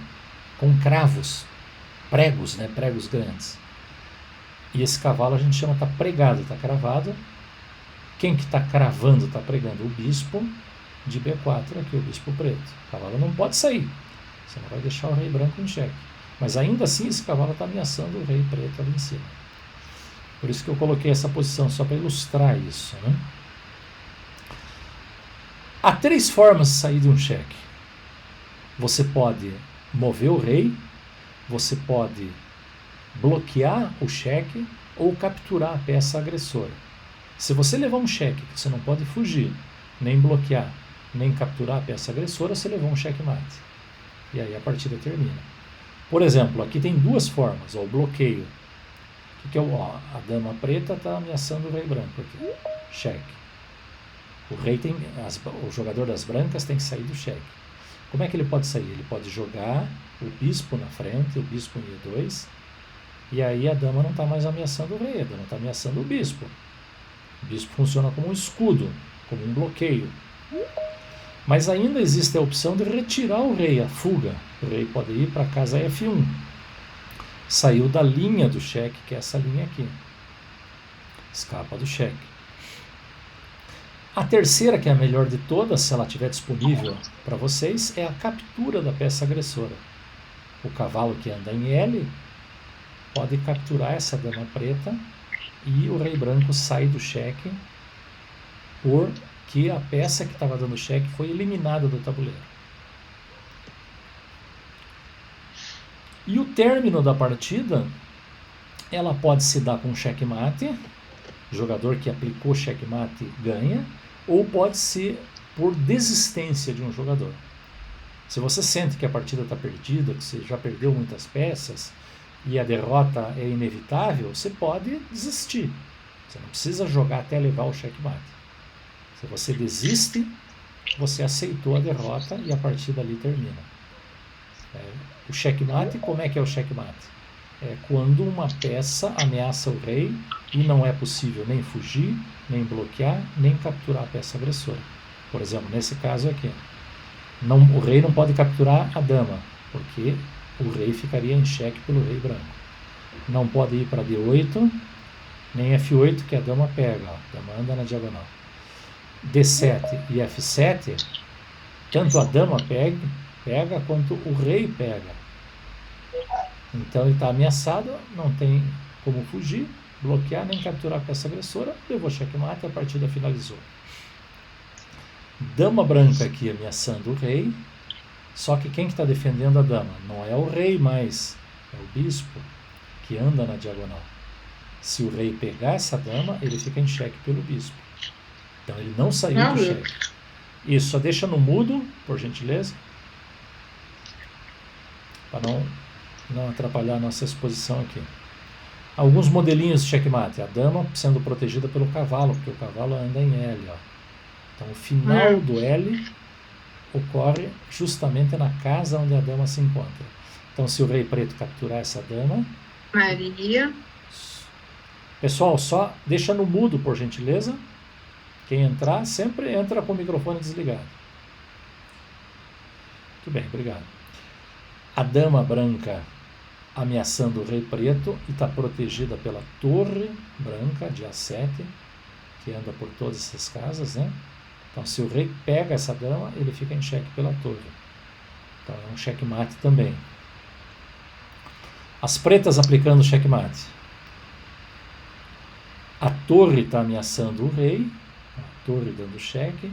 [SPEAKER 2] com cravos, pregos, né? Pregos grandes. E esse cavalo a gente chama, está pregado, está cravado. Quem que está cravando, está pregando? O bispo de B4, aqui o bispo preto. O cavalo não pode sair, você não vai deixar o rei branco em xeque. Mas ainda assim esse cavalo está ameaçando o rei preto ali em cima. Por isso que eu coloquei essa posição, só para ilustrar isso, né? Há 3 formas de sair de um cheque. Você pode mover o rei, você pode bloquear o cheque ou capturar a peça agressora. Se você levar um cheque, você não pode fugir, nem bloquear, nem capturar a peça agressora, você levou um checkmate. E aí a partida termina. Por exemplo, aqui tem 2 formas, ó, o bloqueio. O que é a dama preta está ameaçando o rei branco aqui. Cheque. O jogador das brancas tem que sair do cheque. Como é que ele pode sair? Ele pode jogar o bispo na frente, o bispo em E2, e aí a dama não está mais ameaçando o rei, a dama está ameaçando o bispo. O bispo funciona como um escudo, como um bloqueio. Mas ainda existe a opção de retirar o rei, a fuga. O rei pode ir para a casa F1. Saiu da linha do cheque, que é essa linha aqui. Escapa do cheque. A terceira, que é a melhor de todas, se ela estiver disponível para vocês, é a captura da peça agressora. O cavalo que anda em L pode capturar essa dama preta e o rei branco sai do cheque porque a peça que estava dando cheque foi eliminada do tabuleiro. E o término da partida, ela pode se dar com checkmate, o jogador que aplicou checkmate ganha, ou pode ser por desistência de um jogador. Se você sente que a partida está perdida, que você já perdeu muitas peças e a derrota é inevitável, você pode desistir. Você não precisa jogar até levar o checkmate. Se você desiste, você aceitou a derrota e a partida ali termina. O checkmate, como é que é o checkmate? É quando uma peça ameaça o rei e não é possível nem fugir, nem bloquear, nem capturar a peça agressora. Por exemplo, nesse caso aqui, o rei não pode capturar a dama, porque o rei ficaria em xeque pelo rei branco. Não pode ir para D8, nem F8, que a dama pega, ó, a dama anda na diagonal. D7 e F7, tanto a dama pega quanto o rei pega. Então ele está ameaçado, não tem como fugir, bloquear, nem capturar a peça agressora, levou checkmate e a partida finalizou. Dama branca aqui ameaçando o rei, só que quem está defendendo a dama? Não é o rei mais, é o bispo, que anda na diagonal. Se o rei pegar essa dama, ele fica em xeque pelo bispo. Então ele não saiu do xeque. Isso, só deixa no mudo, por gentileza, para não atrapalhar a nossa exposição aqui. Alguns modelinhos de checkmate. A dama sendo protegida pelo cavalo, porque o cavalo anda em L. Ó. Então o final do L ocorre justamente na casa onde a dama se encontra. Então se o rei preto capturar essa dama...
[SPEAKER 1] Maria.
[SPEAKER 2] Pessoal, só deixa no mudo, por gentileza. Quem entrar, sempre entra com o microfone desligado. Muito bem, obrigado. A dama branca ameaçando o rei preto e está protegida pela torre branca de A7, que anda por todas essas casas, né? Então, se o rei pega essa dama, ele fica em xeque pela torre. Então, é um checkmate também. As pretas aplicando checkmate. A torre está ameaçando o rei, a torre dando cheque,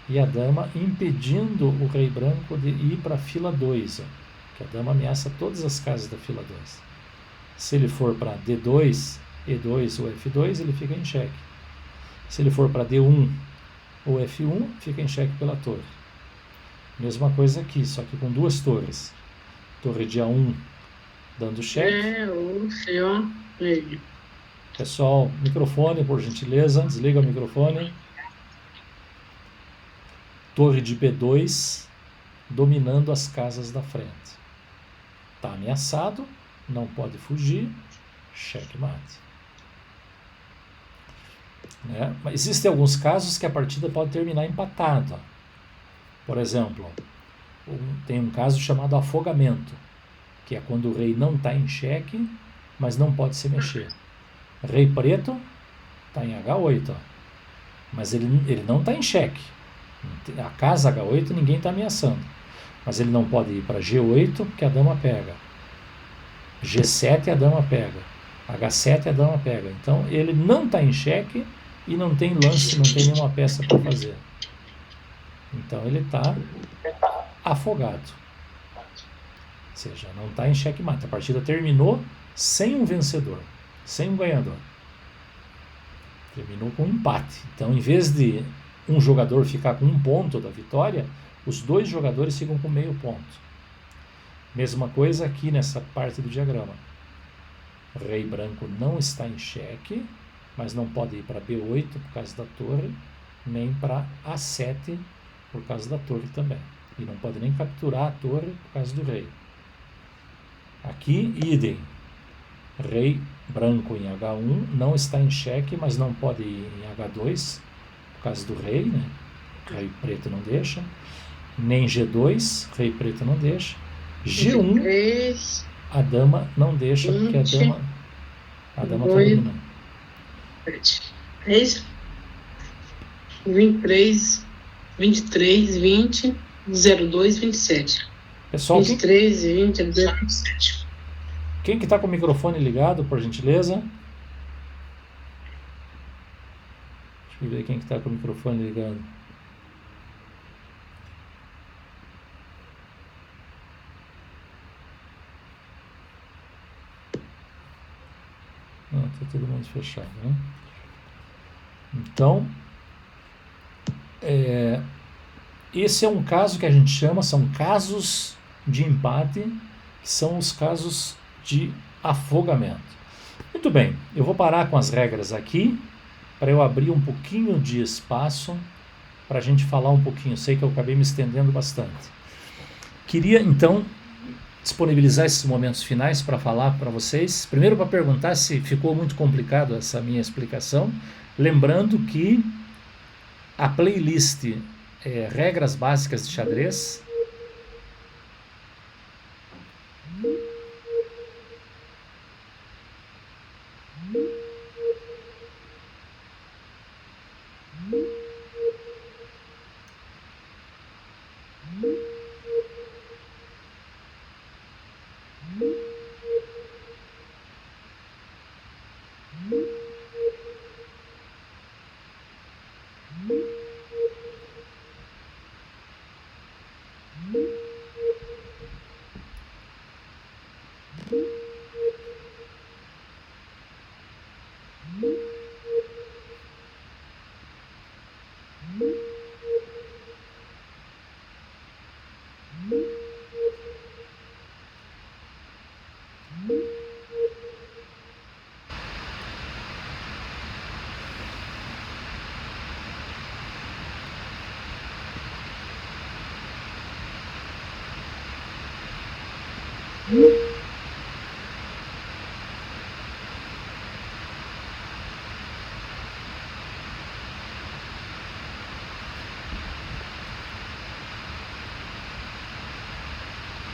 [SPEAKER 2] e a dama impedindo o rei branco de ir para a fila 2, ó, que a dama ameaça todas as casas da fila 2. Se ele for para D2, E2 ou F2, ele fica em xeque. Se ele for para D1 ou F1, fica em xeque pela torre. Mesma coisa aqui, só que com duas torres. Torre de A1 dando xeque. Pessoal, microfone, por gentileza, desliga o microfone. Torre de B2 dominando as casas da frente. Está ameaçado, não pode fugir, checkmate. Né? Mas existem alguns casos que a partida pode terminar empatada. Por exemplo, tem um caso chamado afogamento, que é quando o rei não está em xeque, mas não pode se mexer. Rei preto está em H8, ó, mas ele não está em xeque. A casa H8 ninguém está ameaçando, mas ele não pode ir para G8 porque a dama pega. G7 a dama pega. H7 a dama pega. Então ele não está em xeque e não tem lance, não tem nenhuma peça para fazer. Então ele está afogado. Ou seja, não está em xeque-mate. A partida terminou sem um vencedor, sem um ganhador. Terminou com um empate. Então, em vez de um jogador ficar com um ponto da vitória, os dois jogadores ficam com meio ponto. Mesma coisa aqui nessa parte do diagrama. Rei branco não está em xeque, mas não pode ir para B8 por causa da torre, nem para A7 por causa da torre também. E não pode nem capturar a torre por causa do rei. Aqui, idem. Rei branco em H1 não está em xeque, mas não pode ir em H2 por causa do rei, né? Rei preto não deixa. Nem G2, rei preto não deixa. G1, a dama não deixa, porque a dama está dominando.
[SPEAKER 3] 3, 23, 23, 20, 02, 27.
[SPEAKER 2] Pessoal,
[SPEAKER 3] 23, 20, 02, 27.
[SPEAKER 2] Quem que está com o microfone ligado, por gentileza? Deixa eu ver quem que está com o microfone ligado. Não, está todo mundo fechado, né? Então, esse é um caso que a gente chama, são casos de empate, que são os casos de afogamento. Muito bem, eu vou parar com as regras aqui, para eu abrir um pouquinho de espaço para a gente falar um pouquinho. Sei que eu acabei me estendendo bastante. Queria, então, disponibilizar esses momentos finais para falar para vocês. Primeiro, para perguntar se ficou muito complicado essa minha explicação. Lembrando que a playlist Regras Básicas de Xadrez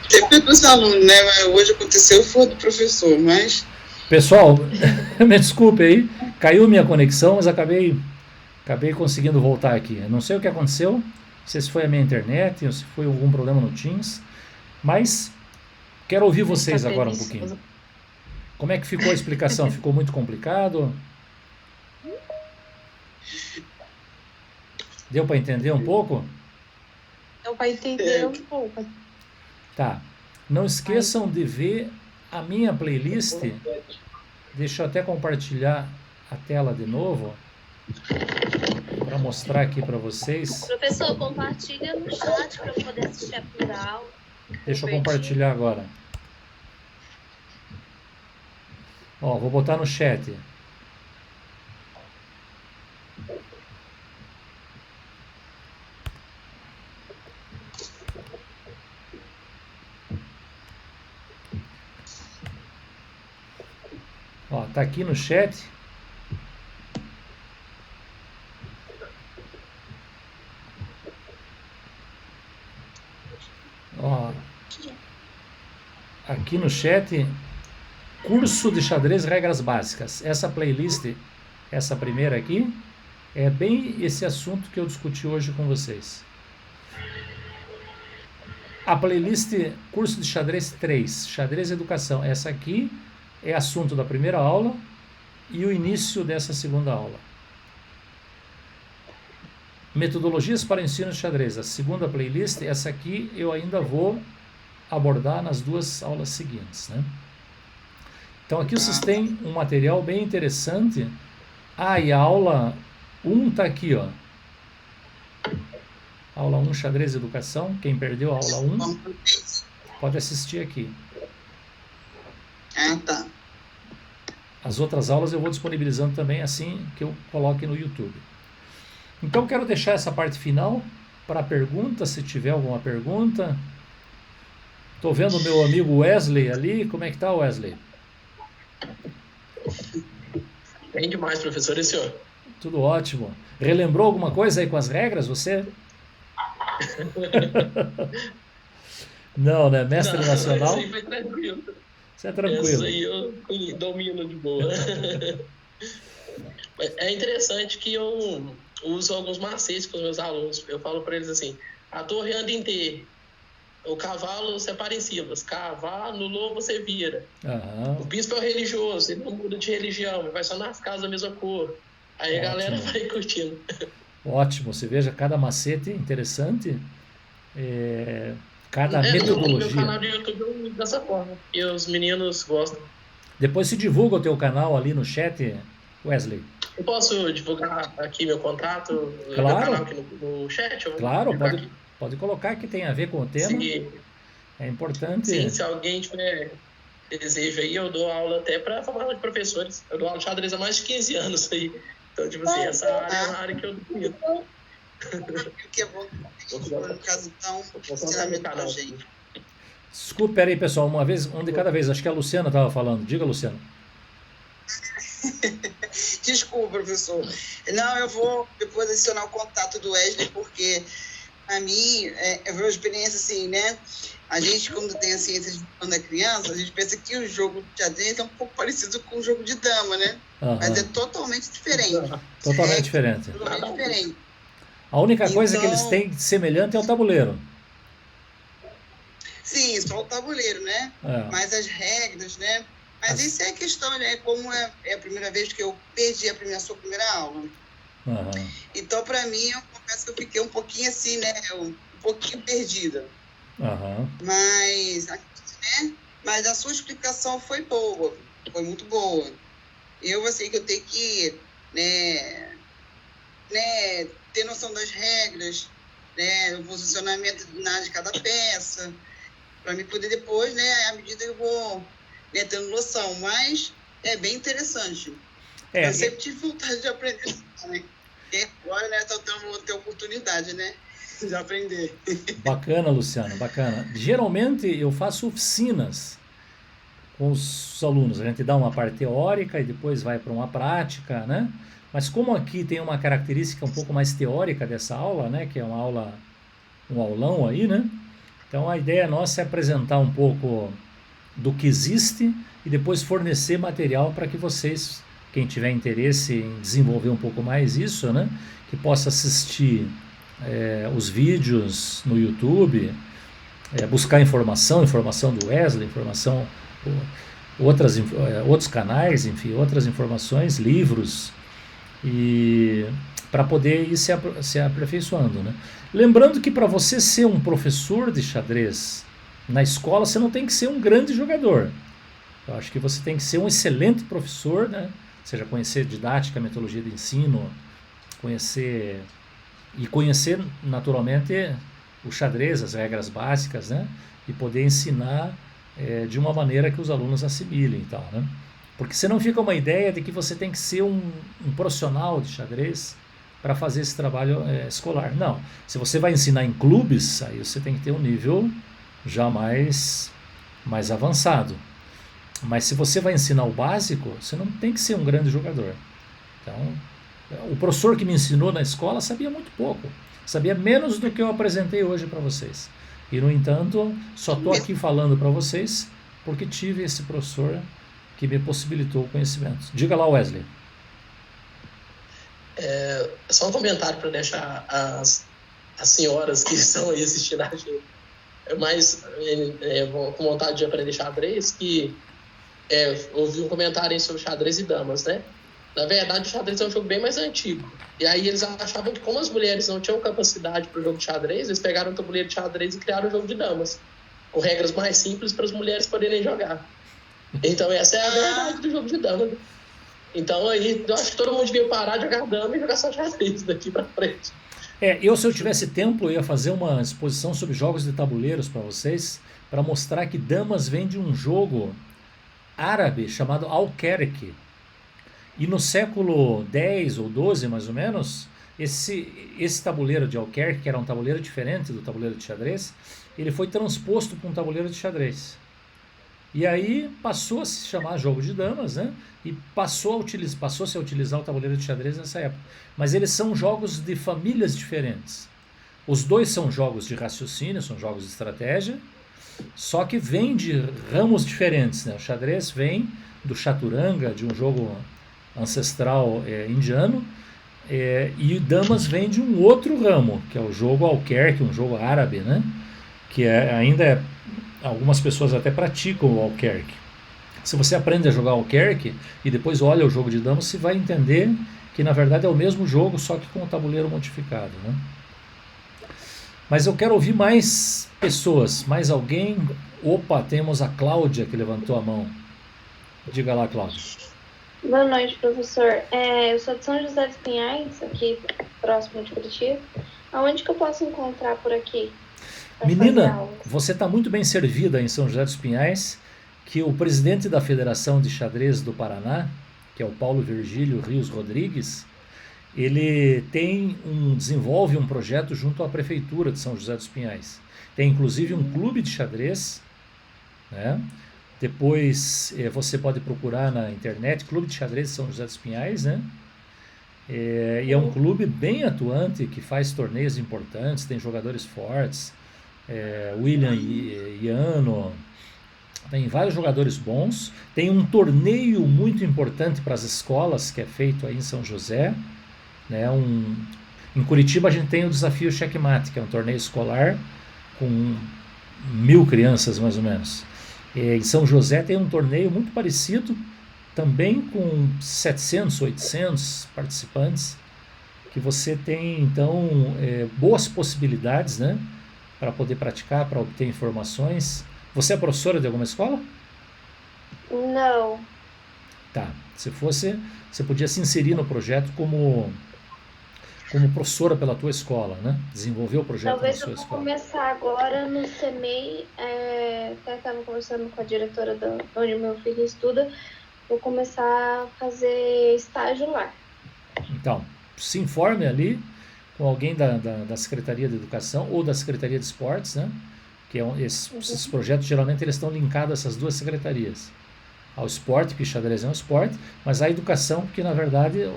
[SPEAKER 3] Sempre dos alunos, né? Hoje aconteceu, foi do professor, mas...
[SPEAKER 2] Pessoal, me desculpe aí, caiu minha conexão, mas acabei conseguindo voltar aqui. Eu não sei o que aconteceu, não sei se foi a minha internet, ou se foi algum problema no Teams, mas quero ouvir vocês agora um pouquinho. Como é que ficou a explicação? Ficou muito complicado? Deu para entender um pouco?
[SPEAKER 4] Deu para entender um pouco.
[SPEAKER 2] Tá. Não esqueçam de ver a minha playlist. Deixa eu até compartilhar a tela de novo para mostrar aqui para vocês.
[SPEAKER 1] Professor, compartilha no chat para eu poder assistir a plural.
[SPEAKER 2] Deixa eu compartilhar agora. Ó, vou botar no chat. Ó, tá aqui no chat. Ó, aqui no chat, curso de xadrez regras básicas. Essa playlist, essa primeira aqui, é bem esse assunto que eu discuti hoje com vocês. A playlist curso de xadrez 3, xadrez educação. Essa aqui é assunto da primeira aula e o início dessa segunda aula. Metodologias para ensino de xadrez. A segunda playlist, essa aqui eu ainda vou abordar nas duas aulas seguintes, né? Então aqui vocês têm um material bem interessante. Ah, e a aula 1 está aqui, ó. Aula 1, xadrez e educação. Quem perdeu a aula 1, pode assistir aqui.
[SPEAKER 3] Ah, tá.
[SPEAKER 2] As outras aulas eu vou disponibilizando também assim que eu coloque no YouTube. Então quero deixar essa parte final para pergunta, se tiver alguma pergunta. Estou vendo o meu amigo Wesley ali. Como é que tá, Wesley?
[SPEAKER 4] Bem demais, professor, e o senhor?
[SPEAKER 2] Tudo ótimo. Relembrou alguma coisa aí com as regras, você? Não, né? Mestre
[SPEAKER 4] Não,
[SPEAKER 2] nacional?
[SPEAKER 4] Isso aí foi tranquilo.
[SPEAKER 2] Você é tranquilo.
[SPEAKER 4] Isso aí eu domino de boa. É interessante que eu uso alguns macetes com os meus alunos. Eu falo para eles assim: a torre anda em T, o cavalo separa em sílabas, cavalo, no lobo você vira.
[SPEAKER 2] Aham.
[SPEAKER 4] O bispo é o religioso, ele não muda de religião, vai só nas casas da mesma cor. Aí a galera vai curtindo.
[SPEAKER 2] Ótimo, você veja cada macete interessante, cada
[SPEAKER 4] No meu
[SPEAKER 2] metodologia.
[SPEAKER 4] canal do YouTube eu uso dessa forma, e os meninos gostam.
[SPEAKER 2] Depois se divulga o teu canal ali no chat, Wesley.
[SPEAKER 4] Eu posso divulgar aqui meu contato,
[SPEAKER 2] Claro.
[SPEAKER 4] meu canal aqui no chat? Eu vou
[SPEAKER 2] Claro,
[SPEAKER 4] divulgar aqui.
[SPEAKER 2] pode colocar que tem a ver com o tema. É importante.
[SPEAKER 4] Sim, se alguém tiver desejo aí, eu dou aula até para formação de professores. Eu dou aula de xadrez há mais de 15 anos aí. Então, tipo assim, essa área é uma área que eu domino.
[SPEAKER 3] O que é bom, no caso, então, ensinamento pra gente.
[SPEAKER 2] Desculpe, peraí, pessoal, um de cada vez. Acho que a Luciana estava falando. Diga, Luciana.
[SPEAKER 3] Desculpa, professor. Não, eu vou depois adicionar o contato do Wesley, porque a mim, eu vi uma experiência assim, né? A gente, quando tem a ciência quando é criança, a gente pensa que o jogo de xadrez é um pouco parecido com o jogo de dama, né?
[SPEAKER 2] Aham.
[SPEAKER 3] Mas é totalmente diferente.
[SPEAKER 2] Totalmente diferente.
[SPEAKER 3] Totalmente diferente.
[SPEAKER 2] A única coisa que
[SPEAKER 3] Então-
[SPEAKER 2] eles têm de semelhante é o tabuleiro.
[SPEAKER 3] Sim, só o tabuleiro, né?
[SPEAKER 2] É.
[SPEAKER 3] Mas as regras, né? Mas isso é a questão, né? Como é a primeira vez que eu perdi a sua primeira aula.
[SPEAKER 2] Aham.
[SPEAKER 3] Então, para mim, eu confesso que eu fiquei um pouquinho assim, né? Um pouquinho perdida.
[SPEAKER 2] Aham.
[SPEAKER 3] Mas, né? Mas a sua explicação foi boa, foi muito boa. Eu sei que eu tenho que, né, ter noção das regras, né, o posicionamento de cada peça, para me poder depois, né, à medida que eu vou, né, tendo noção. Mas é bem interessante.
[SPEAKER 2] É,
[SPEAKER 3] Eu sempre tive vontade de aprender, né? E agora, né, estou tendo oportunidade, né, de aprender.
[SPEAKER 2] bacana, Luciano, bacana. Geralmente eu faço oficinas com os alunos. A gente dá uma parte teórica e depois vai para uma prática, né? Mas como aqui tem uma característica um pouco mais teórica dessa aula, né? Que é uma aula, um aulão aí, né? Então a ideia nossa é apresentar um pouco do que existe e depois fornecer material para que vocês, quem tiver interesse em desenvolver um pouco mais isso, né? Que possa assistir os vídeos no YouTube, buscar informação do Wesley, outros canais, enfim, outras informações, livros, e para poder ir se aperfeiçoando, né? Lembrando que para você ser um professor de xadrez Na escola você não tem que ser um grande jogador. Eu acho que você tem que ser um excelente professor, né? Ou seja, conhecer didática, metodologia de ensino, conhecer naturalmente o xadrez, as regras básicas, né? E poder ensinar de uma maneira que os alunos assimilem e tal, né? Porque senão fica uma ideia de que você tem que ser um profissional de xadrez para fazer esse trabalho escolar. Não. Se você vai ensinar em clubes, aí você tem que ter um nível já mais avançado. Mas se você vai ensinar o básico, você não tem que ser um grande jogador. Então, o professor que me ensinou na escola sabia muito pouco. Sabia menos do que eu apresentei hoje para vocês. E, no entanto, só estou aqui falando para vocês porque tive esse professor que me possibilitou o conhecimento. Diga lá, Wesley.
[SPEAKER 4] Só um comentário para deixar as senhoras que estão aí assistindo a gente com vontade de aprender xadrez, que ouvi um comentário aí sobre xadrez e damas, né? Na verdade, o xadrez é um jogo bem mais antigo. E aí eles achavam que, como as mulheres não tinham capacidade para o jogo de xadrez, eles pegaram o tabuleiro de xadrez e criaram o jogo de damas, com regras mais simples para as mulheres poderem jogar. Então essa é a verdade do jogo de damas. Então aí eu acho que todo mundo devia parar de jogar dama e jogar só xadrez daqui para frente.
[SPEAKER 2] Se eu tivesse tempo, eu ia fazer uma exposição sobre jogos de tabuleiros para vocês, para mostrar que damas vem de um jogo árabe chamado Alquerque. E no século X ou XII, mais ou menos, esse tabuleiro de Alquerque, que era um tabuleiro diferente do tabuleiro de xadrez, ele foi transposto para um tabuleiro de xadrez. E aí passou a se chamar jogo de damas, né? E passou-se a utilizar o tabuleiro de xadrez nessa época. Mas eles são jogos de famílias diferentes. Os dois são jogos de raciocínio, são jogos de estratégia, só que vêm de ramos diferentes, né? O xadrez vem do chaturanga, de um jogo ancestral indiano, e damas vem de um outro ramo, que é o jogo Alquerque, um jogo árabe, né? Que algumas pessoas até praticam o Alquerque. Se você aprende a jogar Alquerque e depois olha o jogo de damas, você vai entender que na verdade é o mesmo jogo, só que com o tabuleiro modificado, né? Mas eu quero ouvir mais pessoas, mais alguém. Opa, temos a Cláudia que levantou a mão. Diga lá, Cláudia.
[SPEAKER 1] Boa noite, professor. Eu sou de São José dos Pinhais, aqui próximo de Curitiba. Aonde que eu posso encontrar por aqui?
[SPEAKER 2] Menina, você está muito bem servida em São José dos Pinhais, que o presidente da Federação de Xadrez do Paraná, que é o Paulo Virgílio Rios Rodrigues, ele desenvolve um projeto junto à Prefeitura de São José dos Pinhais. Tem inclusive um clube de xadrez, né? Depois você pode procurar na internet, Clube de Xadrez de São José dos Pinhais, né? E é um clube bem atuante, que faz torneios importantes, tem jogadores fortes, William Iano, tem vários jogadores bons. Tem um torneio muito importante para as escolas, que é feito aí em São José, né? Em Curitiba a gente tem o desafio Checkmate, que é um torneio escolar com 1000 crianças mais ou menos. Em São José tem um torneio muito parecido, também com 700, 800 participantes, que você tem então boas possibilidades, né, para poder praticar, para obter informações. Você é professora de alguma escola?
[SPEAKER 1] Não.
[SPEAKER 2] Tá. Se fosse, você podia se inserir no projeto como professora pela tua escola, né? Desenvolver o projeto
[SPEAKER 1] Talvez
[SPEAKER 2] na sua
[SPEAKER 1] eu vou
[SPEAKER 2] escola.
[SPEAKER 1] começar agora no CEMEI, até estava conversando com a diretora onde meu filho estuda, vou começar a fazer estágio lá.
[SPEAKER 2] Então, se informe ali com alguém da Secretaria de Educação ou da Secretaria de Esportes, né? Que esses projetos geralmente eles estão linkados a essas duas secretarias. Ao esporte, porque xadrez é um esporte, mas à educação, porque na verdade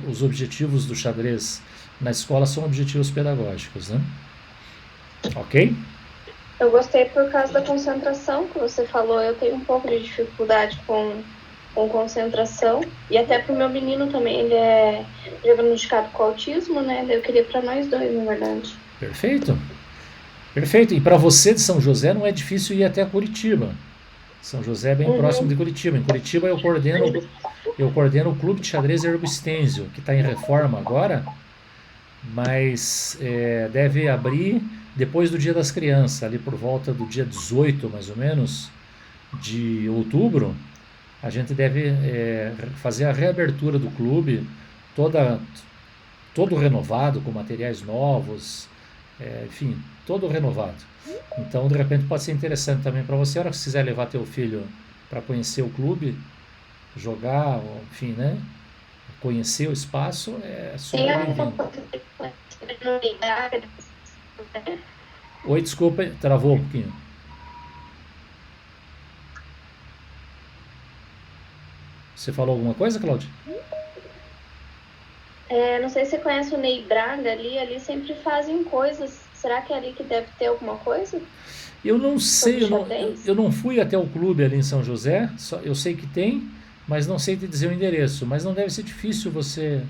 [SPEAKER 2] os objetivos do xadrez na escola são objetivos pedagógicos, né? Ok?
[SPEAKER 1] Eu gostei por causa da concentração que você falou. Eu tenho um pouco de dificuldade com concentração, e até pro meu menino também, ele é diagnosticado com autismo, né? Eu queria para nós dois, na verdade.
[SPEAKER 2] Perfeito. Perfeito. E para você de São José não é difícil ir até Curitiba. São José é bem próximo de Curitiba. Em Curitiba eu coordeno o Clube de Xadrez Ergo Stenzio, que está em reforma agora, mas deve abrir depois do Dia das Crianças, ali por volta do dia 18, mais ou menos, de outubro, a gente deve fazer a reabertura do clube, todo renovado, com materiais novos, enfim, todo renovado. Então, de repente, pode ser interessante também para você, a hora que você quiser levar teu filho para conhecer o clube, jogar, enfim, né? Conhecer o espaço, é super bem-vindo. Oi, desculpa, travou um pouquinho. Você falou alguma coisa, Cláudia?
[SPEAKER 1] Não sei se você conhece o Ney Braga ali sempre fazem coisas. Será que é ali que deve ter alguma coisa?
[SPEAKER 2] Eu não sei, eu não fui até o clube ali em São José, eu sei que tem, mas não sei te dizer o endereço. Mas não deve ser difícil você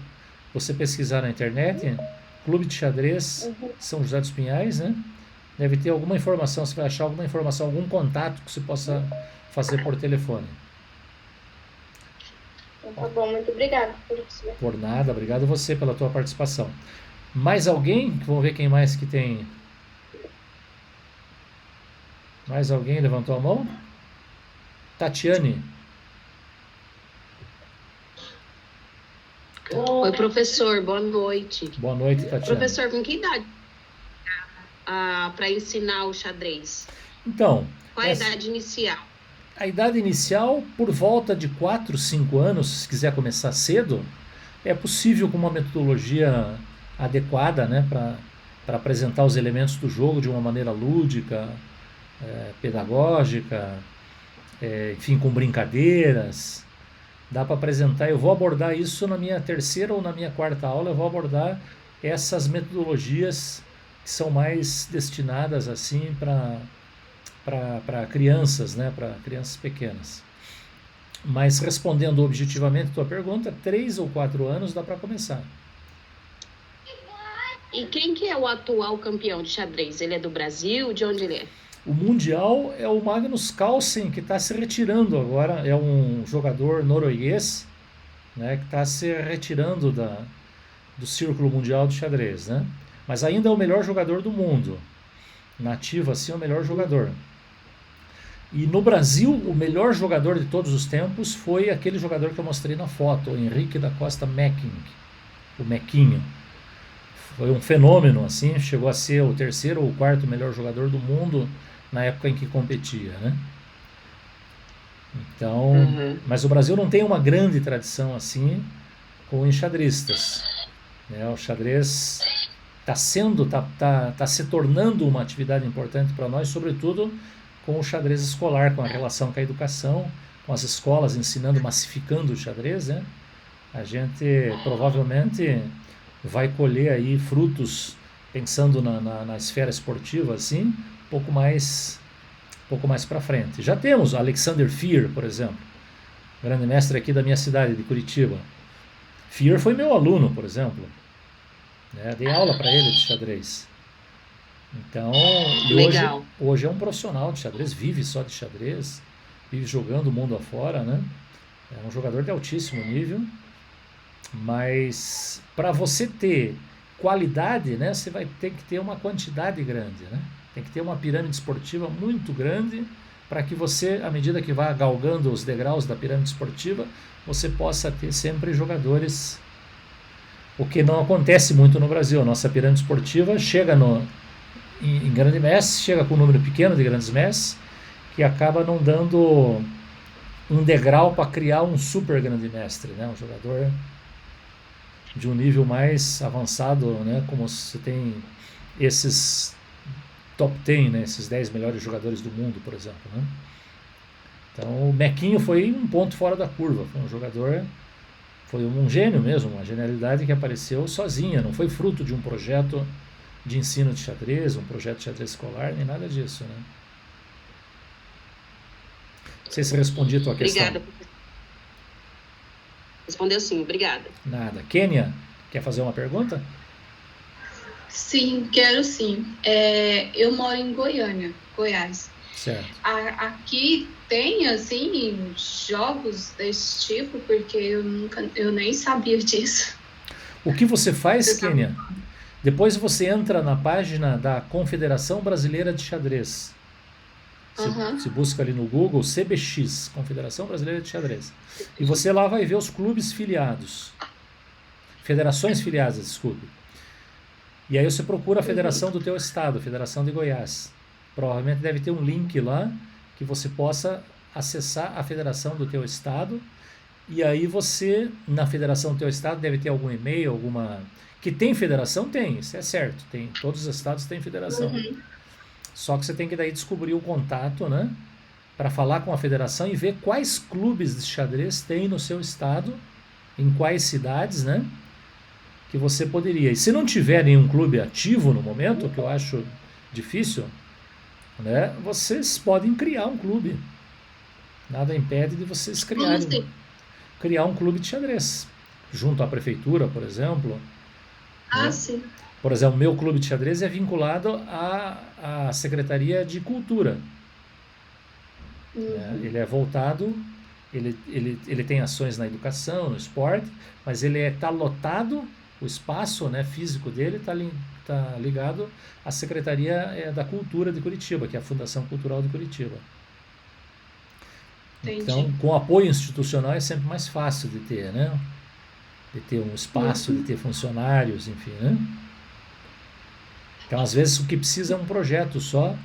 [SPEAKER 2] pesquisar na internet, Clube de Xadrez São José dos Pinhais, né? Deve ter alguma informação, você vai achar alguma informação, algum contato que você possa fazer por telefone.
[SPEAKER 1] Tá bom, muito obrigada, professor.
[SPEAKER 2] Por nada, obrigado você pela tua participação. Mais alguém? Vamos ver quem mais que tem. Mais alguém levantou a mão? Tatiane.
[SPEAKER 5] Oi, professor, boa noite.
[SPEAKER 2] Boa noite, Tatiane.
[SPEAKER 5] Professor, com que idade para ensinar o xadrez?
[SPEAKER 2] Então,
[SPEAKER 5] qual a idade inicial?
[SPEAKER 2] A idade inicial, por volta de 4, 5 anos, se quiser começar cedo, é possível com uma metodologia adequada, né, para apresentar os elementos do jogo de uma maneira lúdica, pedagógica, enfim, com brincadeiras. Dá para apresentar, eu vou abordar isso na minha terceira ou na minha quarta aula, eu vou abordar essas metodologias que são mais destinadas assim para crianças, né, para crianças pequenas. Mas respondendo objetivamente a tua pergunta, 3 ou 4 anos dá para começar.
[SPEAKER 5] E quem que é o atual campeão de xadrez? Ele é do Brasil? De onde ele é?
[SPEAKER 2] O mundial é o Magnus Carlsen, que está se retirando agora, é um jogador norueguês, né, que está se retirando do círculo mundial de xadrez, né? Mas ainda é o melhor jogador do mundo. Nativo assim, é o melhor jogador. E no Brasil, o melhor jogador de todos os tempos foi aquele jogador que eu mostrei na foto, o Henrique da Costa Mecking, o Mequinho. Foi um fenômeno, assim, chegou a ser o terceiro ou quarto melhor jogador do mundo na época em que competia, né? Então, mas o Brasil não tem uma grande tradição assim com enxadristas, né? O xadrez está se tornando uma atividade importante para nós, sobretudo com o xadrez escolar, com a relação com a educação, com as escolas ensinando, massificando o xadrez, né? A gente provavelmente vai colher aí frutos, pensando na esfera esportiva, assim, um pouco mais para frente. Já temos Alexander Fier, por exemplo, grande mestre aqui da minha cidade, de Curitiba. Fier foi meu aluno, por exemplo. Dei aula para ele de xadrez. Então, hoje é um profissional de xadrez, vive só de xadrez, vive jogando o mundo afora, né? É um jogador de altíssimo nível, mas para você ter qualidade, né, você vai ter que ter uma quantidade grande, né? Tem que ter uma pirâmide esportiva muito grande para que você, à medida que vá galgando os degraus da pirâmide esportiva, você possa ter sempre jogadores. O que não acontece muito no Brasil. A nossa pirâmide esportiva chega em grande mestre, chega com um número pequeno de grandes mestres, que acaba não dando um degrau para criar um super grande mestre, né? Um jogador de um nível mais avançado, né? Como você tem esses top 10, né? Esses 10 melhores jogadores do mundo, por exemplo, né? Então o Mequinho foi um ponto fora da curva, foi um jogador, foi um gênio mesmo, uma genialidade que apareceu sozinha, não foi fruto de um projeto de ensino de xadrez, um projeto de xadrez escolar, nem nada disso, né? Não sei se respondi a tua questão.
[SPEAKER 5] Obrigada. Respondeu sim, obrigada.
[SPEAKER 2] Nada. Kênia, quer fazer uma pergunta?
[SPEAKER 6] Sim, quero sim. Eu moro em Goiânia, Goiás.
[SPEAKER 2] Certo.
[SPEAKER 6] Aqui tem, assim, jogos desse tipo, porque eu nem sabia disso.
[SPEAKER 2] O que você faz, Kênia? Depois você entra na página da Confederação Brasileira de Xadrez. Se busca ali no Google CBX, Confederação Brasileira de Xadrez. E você lá vai ver os clubes filiados. Federações filiadas, desculpe. E aí você procura a federação do teu estado, Federação de Goiás. Provavelmente deve ter um link lá que você possa acessar a federação do teu estado. E aí você, na federação do teu estado, deve ter algum e-mail, alguma... Que tem federação? Tem, isso é certo. Tem, todos os estados têm federação. Só que você tem que daí descobrir o contato, né? Para falar com a federação e ver quais clubes de xadrez tem no seu estado, em quais cidades, né? Que você poderia. E se não tiver nenhum clube ativo no momento, que eu acho difícil, né? Vocês podem criar um clube. Nada impede de vocês criar um clube de xadrez. Junto à prefeitura, por exemplo.
[SPEAKER 6] Ah,
[SPEAKER 2] né?
[SPEAKER 6] sim.
[SPEAKER 2] Por exemplo, o meu clube de xadrez é vinculado à Secretaria de Cultura. Ele é voltado, ele tem ações na educação, no esporte, mas ele está lotado, o espaço, né, físico dele está ligado à Secretaria da Cultura de Curitiba, que é a Fundação Cultural de Curitiba.
[SPEAKER 6] Entendi.
[SPEAKER 2] Então, com apoio institucional é sempre mais fácil de ter, né? De ter um espaço, de ter funcionários, enfim, né? Então, às vezes, o que precisa é um projeto só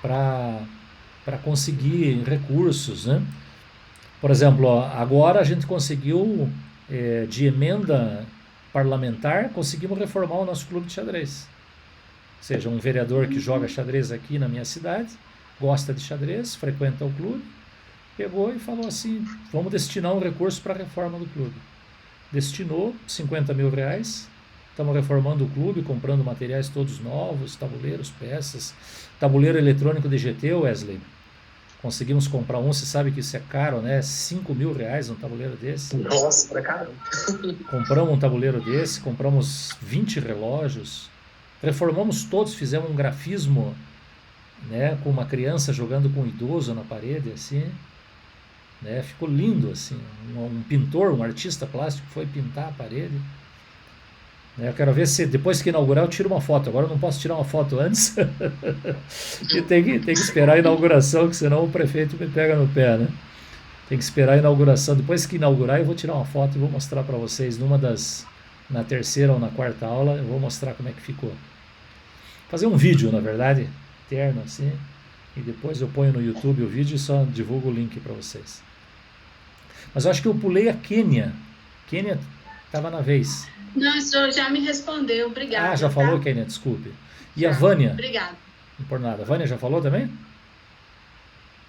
[SPEAKER 2] para conseguir recursos, né? Por exemplo, agora a gente conseguiu, de emenda parlamentar, conseguimos reformar o nosso clube de xadrez. Ou seja, um vereador que joga xadrez aqui na minha cidade, gosta de xadrez, frequenta o clube, pegou e falou assim, vamos destinar um recurso para a reforma do clube. Destinou R$50 mil, estamos reformando o clube, comprando materiais todos novos, tabuleiros, peças, tabuleiro eletrônico de GT, Wesley. Conseguimos comprar um, você sabe que isso é caro, né? R$5 mil um tabuleiro desse.
[SPEAKER 4] Nossa, pra caramba.
[SPEAKER 2] Compramos um tabuleiro desse, compramos 20 relógios, reformamos todos, fizemos um grafismo, né, com uma criança jogando com um idoso na parede, assim, né? Ficou lindo, assim. Um pintor, um artista plástico foi pintar a parede. Eu quero ver se depois que inaugurar eu tiro uma foto. Agora eu não posso tirar uma foto antes. E tem que esperar a inauguração, que senão o prefeito me pega no pé, né? Tem que esperar a inauguração. Depois que inaugurar eu vou tirar uma foto e vou mostrar para vocês na terceira ou na quarta aula, eu vou mostrar como é que ficou. Fazer um vídeo, na verdade, interno assim, e depois eu ponho no YouTube o vídeo e só divulgo o link para vocês. Mas eu acho que eu pulei a Quênia. Quênia estava na vez.
[SPEAKER 6] Não, o senhor já me respondeu, obrigada.
[SPEAKER 2] Ah, já falou, Kênia, desculpe. E a Vânia?
[SPEAKER 6] Obrigada.
[SPEAKER 2] Não por nada. A Vânia já falou também?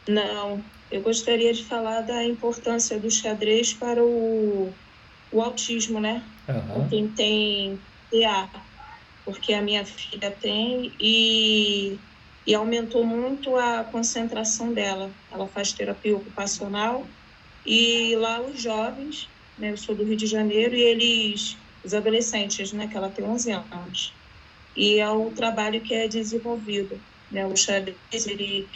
[SPEAKER 7] Não, eu gostaria de falar da importância do xadrez para o autismo, né?
[SPEAKER 2] Aham.
[SPEAKER 7] Quem tem TEA, porque a minha filha tem e aumentou muito a concentração dela. Ela faz terapia ocupacional e lá os jovens, né? Eu sou do Rio de Janeiro e os adolescentes, né? Que ela tem 11 anos. E é o trabalho que é desenvolvido, né? O xadrez, ele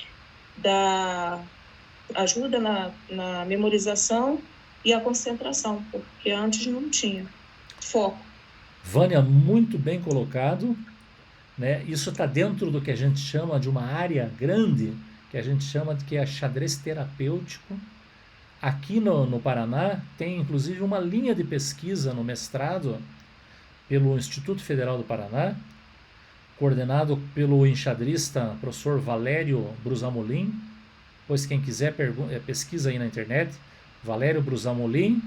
[SPEAKER 7] ajuda na memorização e a concentração, porque antes não tinha foco.
[SPEAKER 2] Vânia, muito bem colocado, né? Isso está dentro do que a gente chama de uma área grande, que a gente chama de que é xadrez terapêutico. Aqui no Paraná tem inclusive uma linha de pesquisa no mestrado pelo Instituto Federal do Paraná, coordenado pelo enxadrista professor Valério Brusamolin. Pois quem quiser pesquisa aí na internet, Valério Brusamolin,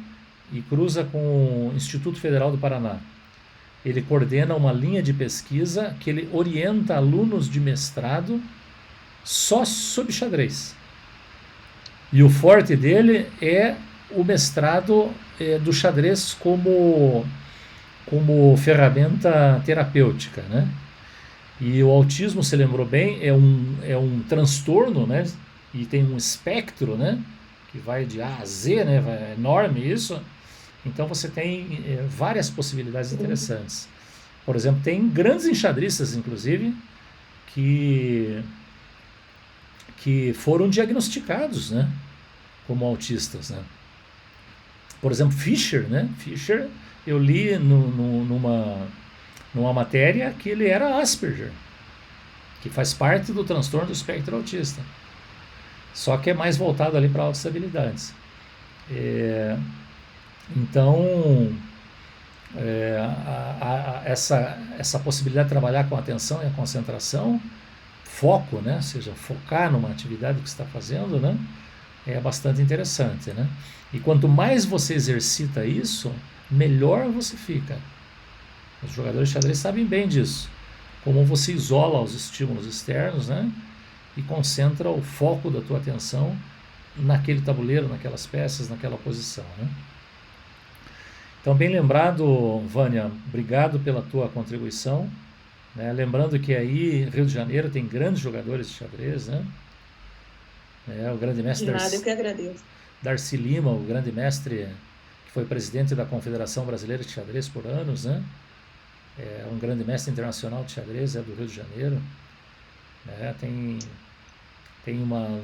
[SPEAKER 2] e cruza com o Instituto Federal do Paraná. Ele coordena uma linha de pesquisa que ele orienta alunos de mestrado só sobre xadrez. E o forte dele é o mestrado do xadrez como ferramenta terapêutica, né? E o autismo, você lembrou bem, é um transtorno, né? E tem um espectro, né? Que vai de A a Z, né? É enorme isso. Então você tem várias possibilidades interessantes. Por exemplo, tem grandes enxadristas, inclusive, que foram diagnosticados, né? Como autistas, né? Por exemplo, Fischer, né? Fischer, eu li numa matéria que ele era Asperger, que faz parte do transtorno do espectro autista. Só que é mais voltado ali para altas habilidades. Então, essa possibilidade de trabalhar com a atenção e a concentração, foco, né? Ou seja, focar numa atividade que você está fazendo, né? É bastante interessante, né? E quanto mais você exercita isso, melhor você fica. Os jogadores de xadrez sabem bem disso. Como você isola os estímulos externos, né? E concentra o foco da tua atenção naquele tabuleiro, naquelas peças, naquela posição, né? Então, bem lembrado, Vânia, obrigado pela tua contribuição, né? Lembrando que aí, Rio de Janeiro, tem grandes jogadores de xadrez, né? O grande mestre
[SPEAKER 7] eu que agradeço.
[SPEAKER 2] Darcy Lima, o grande mestre que foi presidente da Confederação Brasileira de Xadrez por anos, né? É um grande mestre internacional de xadrez, é do Rio de Janeiro, né? Tem uma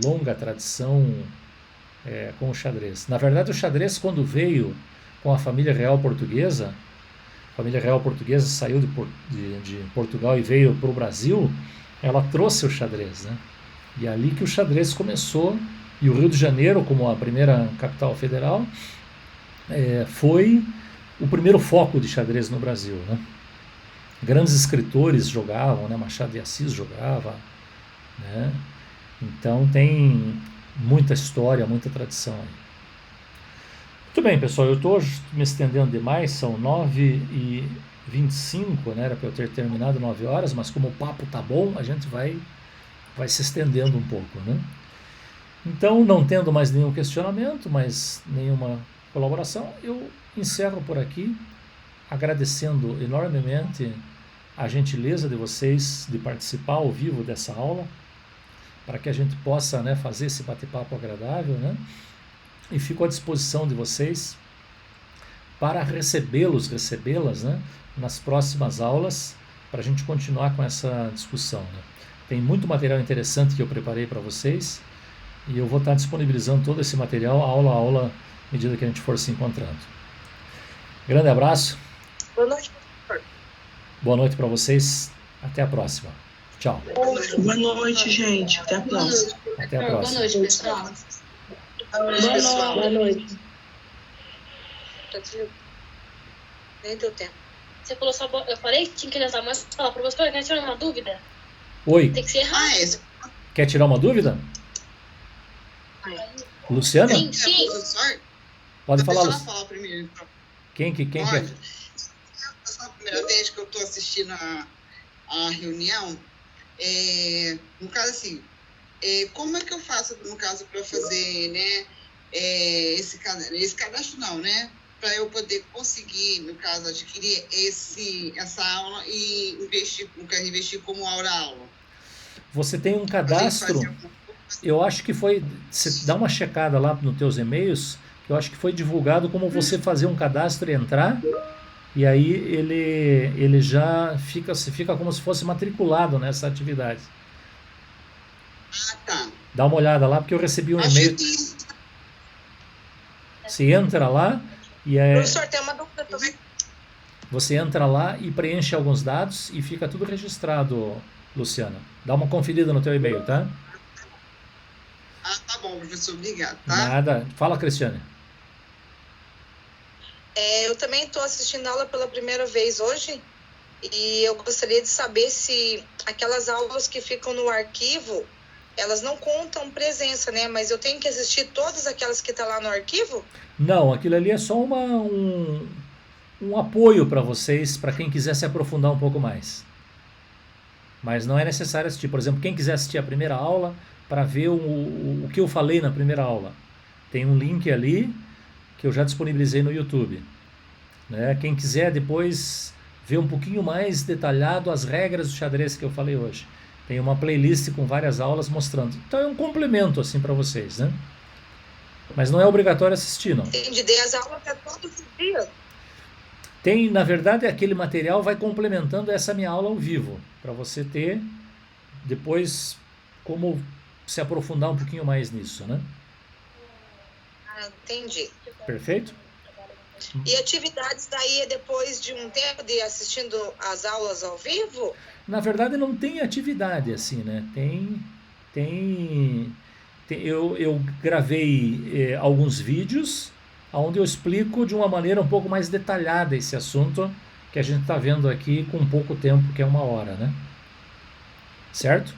[SPEAKER 2] longa tradição com o xadrez. Na verdade, o xadrez, quando veio com a família real portuguesa, saiu de Portugal e veio para o Brasil, ela trouxe o xadrez, né? E é ali que o xadrez começou, e o Rio de Janeiro, como a primeira capital federal, foi o primeiro foco de xadrez no Brasil, né? Grandes escritores jogavam, né? Machado de Assis jogava, né? Então tem muita história, muita tradição aí. Muito bem, pessoal, eu estou me estendendo demais, são 9h25, né? Era para eu ter terminado 9 horas, mas como o papo tá bom, a gente vai se estendendo um pouco, né? Então, não tendo mais nenhum questionamento, mais nenhuma colaboração, eu encerro por aqui, agradecendo enormemente a gentileza de vocês de participar ao vivo dessa aula, para que a gente possa, né, fazer esse bate-papo agradável, né? E fico à disposição de vocês para recebê-las, né, nas próximas aulas, para a gente continuar com essa discussão, né? Tem muito material interessante que eu preparei para vocês, e eu vou estar disponibilizando todo esse material, aula a aula, à medida que a gente for se encontrando. Grande abraço.
[SPEAKER 7] Boa noite, professor.
[SPEAKER 2] Boa noite para vocês. Até a próxima. Tchau.
[SPEAKER 7] Boa noite, gente. Até a próxima.
[SPEAKER 2] Até a próxima.
[SPEAKER 6] Boa noite, pessoal.
[SPEAKER 7] Boa noite.
[SPEAKER 6] Nem deu tempo. Você falou só. Eu falei que tinha que lançar, mas falar para você, eu quero tirar uma dúvida.
[SPEAKER 2] Oi.
[SPEAKER 6] Tem que ser rápido.
[SPEAKER 2] Quer tirar uma dúvida? Luciana?
[SPEAKER 6] Sim.
[SPEAKER 2] Pode falar,
[SPEAKER 3] Deixa ela
[SPEAKER 2] Luciana.
[SPEAKER 3] falar primeiro, então.
[SPEAKER 2] Quem quer?
[SPEAKER 3] Essa é a primeira vez que eu estou assistindo a reunião. No caso, assim, como é que eu faço, no caso, para fazer, né, esse cadastro, não, né? Para eu poder conseguir, no caso, adquirir essa aula e investir como aula.
[SPEAKER 2] Você tem um cadastro, eu acho que foi, você dá uma checada lá nos teus e-mails, que eu acho que foi divulgado como você fazer um cadastro e entrar, e aí ele já fica como se fosse matriculado nessa atividade.
[SPEAKER 3] Ah, tá.
[SPEAKER 2] Dá uma olhada lá, porque eu recebi um e-mail. Você entra lá e
[SPEAKER 7] Professor, tem uma dúvida também.
[SPEAKER 2] Você entra lá e preenche alguns dados e fica tudo registrado, Luciana. Dá uma conferida no teu e-mail, tá?
[SPEAKER 3] Ah, tá bom, professor, obrigado, tá?
[SPEAKER 2] Nada. Fala, Cristiane.
[SPEAKER 8] Eu também estou assistindo a aula pela primeira vez hoje e eu gostaria de saber se aquelas aulas que ficam no arquivo, elas não contam presença, né? Mas eu tenho que assistir todas aquelas que estão lá no arquivo?
[SPEAKER 2] Não, aquilo ali é só um apoio para vocês, para quem quiser se aprofundar um pouco mais. Mas não é necessário assistir. Por exemplo, quem quiser assistir a primeira aula para ver o que eu falei na primeira aula, tem um link ali que eu já disponibilizei no YouTube, né? Quem quiser depois ver um pouquinho mais detalhado as regras do xadrez que eu falei hoje, tem uma playlist com várias aulas mostrando. Então é um complemento assim para vocês, né? Mas não é obrigatório assistir, não.
[SPEAKER 8] Entendi. Dei as aulas até todos os dias.
[SPEAKER 2] Tem, na verdade, aquele material vai complementando essa minha aula ao vivo, para você ter depois como se aprofundar um pouquinho mais nisso, né?
[SPEAKER 8] Ah, entendi.
[SPEAKER 2] Perfeito?
[SPEAKER 8] E atividades daí depois de um tempo de assistindo as aulas ao vivo?
[SPEAKER 2] Na verdade, não tem atividade assim, né? Eu gravei alguns vídeos onde eu explico de uma maneira um pouco mais detalhada esse assunto que a gente está vendo aqui com pouco tempo, que é 1 hora, né? Certo?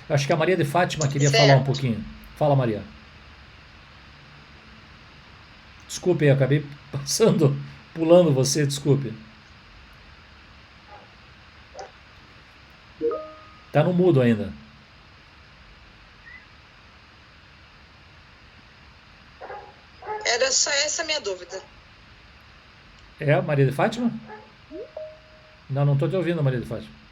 [SPEAKER 2] Eu acho que a Maria de Fátima queria falar um pouquinho. Fala, Maria. Desculpe, eu acabei pulando você, desculpe. Tá no mudo ainda.
[SPEAKER 8] Era só essa a minha dúvida.
[SPEAKER 2] É, Maria de Fátima? Não estou te ouvindo, Maria de Fátima.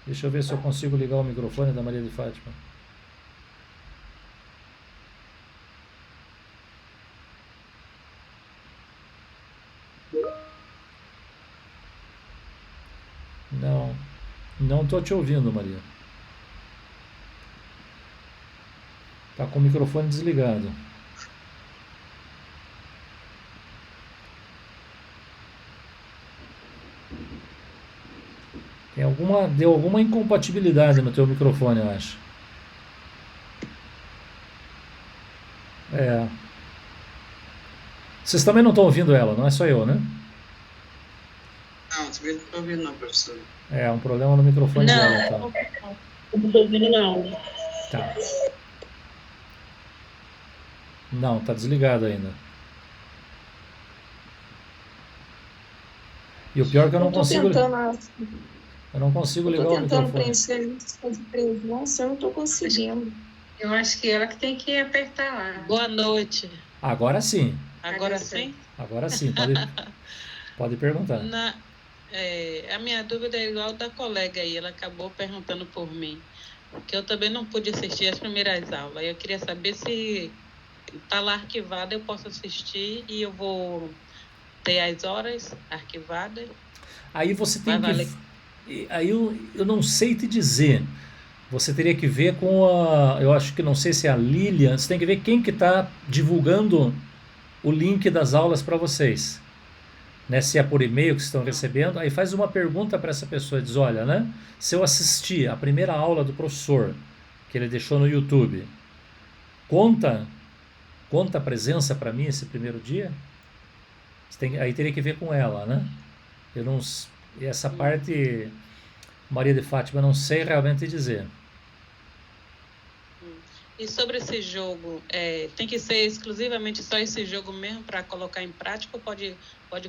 [SPEAKER 2] Deixa eu ver se eu consigo ligar o microfone da Maria de Fátima. Não estou te ouvindo, Maria. Tá com o microfone desligado. Deu alguma incompatibilidade no teu microfone, eu acho. Vocês também não estão ouvindo ela, não é só eu, né?
[SPEAKER 3] Não, também não estou ouvindo não, professor.
[SPEAKER 2] É, um problema no microfone dela, tá?
[SPEAKER 5] Não estou ouvindo não.
[SPEAKER 2] Tá. Não, tá desligado ainda. E o pior é que eu não consigo... Eu não consigo ligar o microfone.
[SPEAKER 7] Estou tentando preencher lista de presença, eu não estou conseguindo.
[SPEAKER 9] Eu acho que ela que tem que apertar lá.
[SPEAKER 5] Boa noite.
[SPEAKER 2] Agora sim.
[SPEAKER 5] Agora sim?
[SPEAKER 2] Agora sim, pode perguntar.
[SPEAKER 5] A minha dúvida é igual da colega aí, ela acabou perguntando por mim, porque eu também não pude assistir as primeiras aulas. Eu queria saber se está lá arquivada, eu posso assistir e eu vou ter as horas arquivadas.
[SPEAKER 2] Aí você tem que... Aí eu não sei te dizer. Você teria que ver com a... Eu acho que não sei se é a Lilian. Você tem que ver quem que está divulgando o link das aulas para vocês. Né? Se é por e-mail que vocês estão recebendo. Aí faz uma pergunta para essa pessoa. Diz, olha, né? Se eu assistir a primeira aula do professor que ele deixou no YouTube, conta a presença para mim esse primeiro dia? Aí teria que ver com ela, né? Eu não... Essa parte, Maria de Fátima, não sei realmente dizer.
[SPEAKER 5] E sobre esse jogo, tem que ser exclusivamente só esse jogo mesmo para colocar em prática ou pode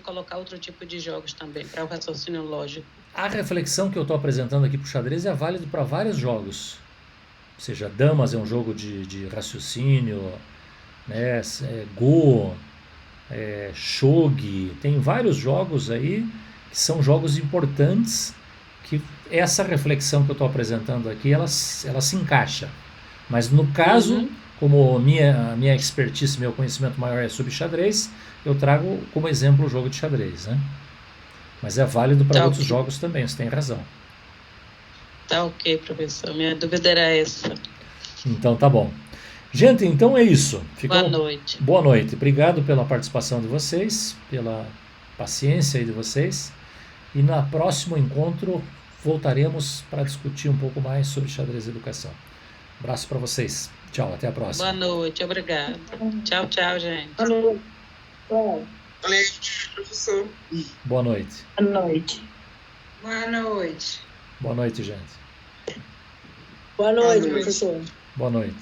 [SPEAKER 5] colocar outro tipo de jogos também, para o raciocínio lógico?
[SPEAKER 2] A reflexão que eu estou apresentando aqui para o xadrez é válida para vários jogos. Ou seja, Damas é um jogo de raciocínio, né? Go, Shogi, tem vários jogos aí que são jogos importantes, que essa reflexão que eu estou apresentando aqui, ela se encaixa. Mas no caso, como minha expertise, meu conhecimento maior é sobre xadrez, eu trago como exemplo o jogo de xadrez, né? Mas é válido para outros jogos também, você tem razão.
[SPEAKER 5] Tá ok, professor. Minha dúvida era essa.
[SPEAKER 2] Então tá bom. Gente, então é isso.
[SPEAKER 5] Boa noite.
[SPEAKER 2] Boa noite. Obrigado pela participação de vocês, pela paciência aí de vocês. E no próximo encontro voltaremos para discutir um pouco mais sobre xadrez e educação. Abraço para vocês. Tchau, até a próxima.
[SPEAKER 5] Boa noite, obrigado. Tchau, gente.
[SPEAKER 7] Boa noite.
[SPEAKER 3] Boa noite, professor.
[SPEAKER 2] Boa noite.
[SPEAKER 7] Boa noite.
[SPEAKER 9] Boa noite.
[SPEAKER 2] Boa noite, gente.
[SPEAKER 7] Boa noite, professor.
[SPEAKER 2] Boa noite.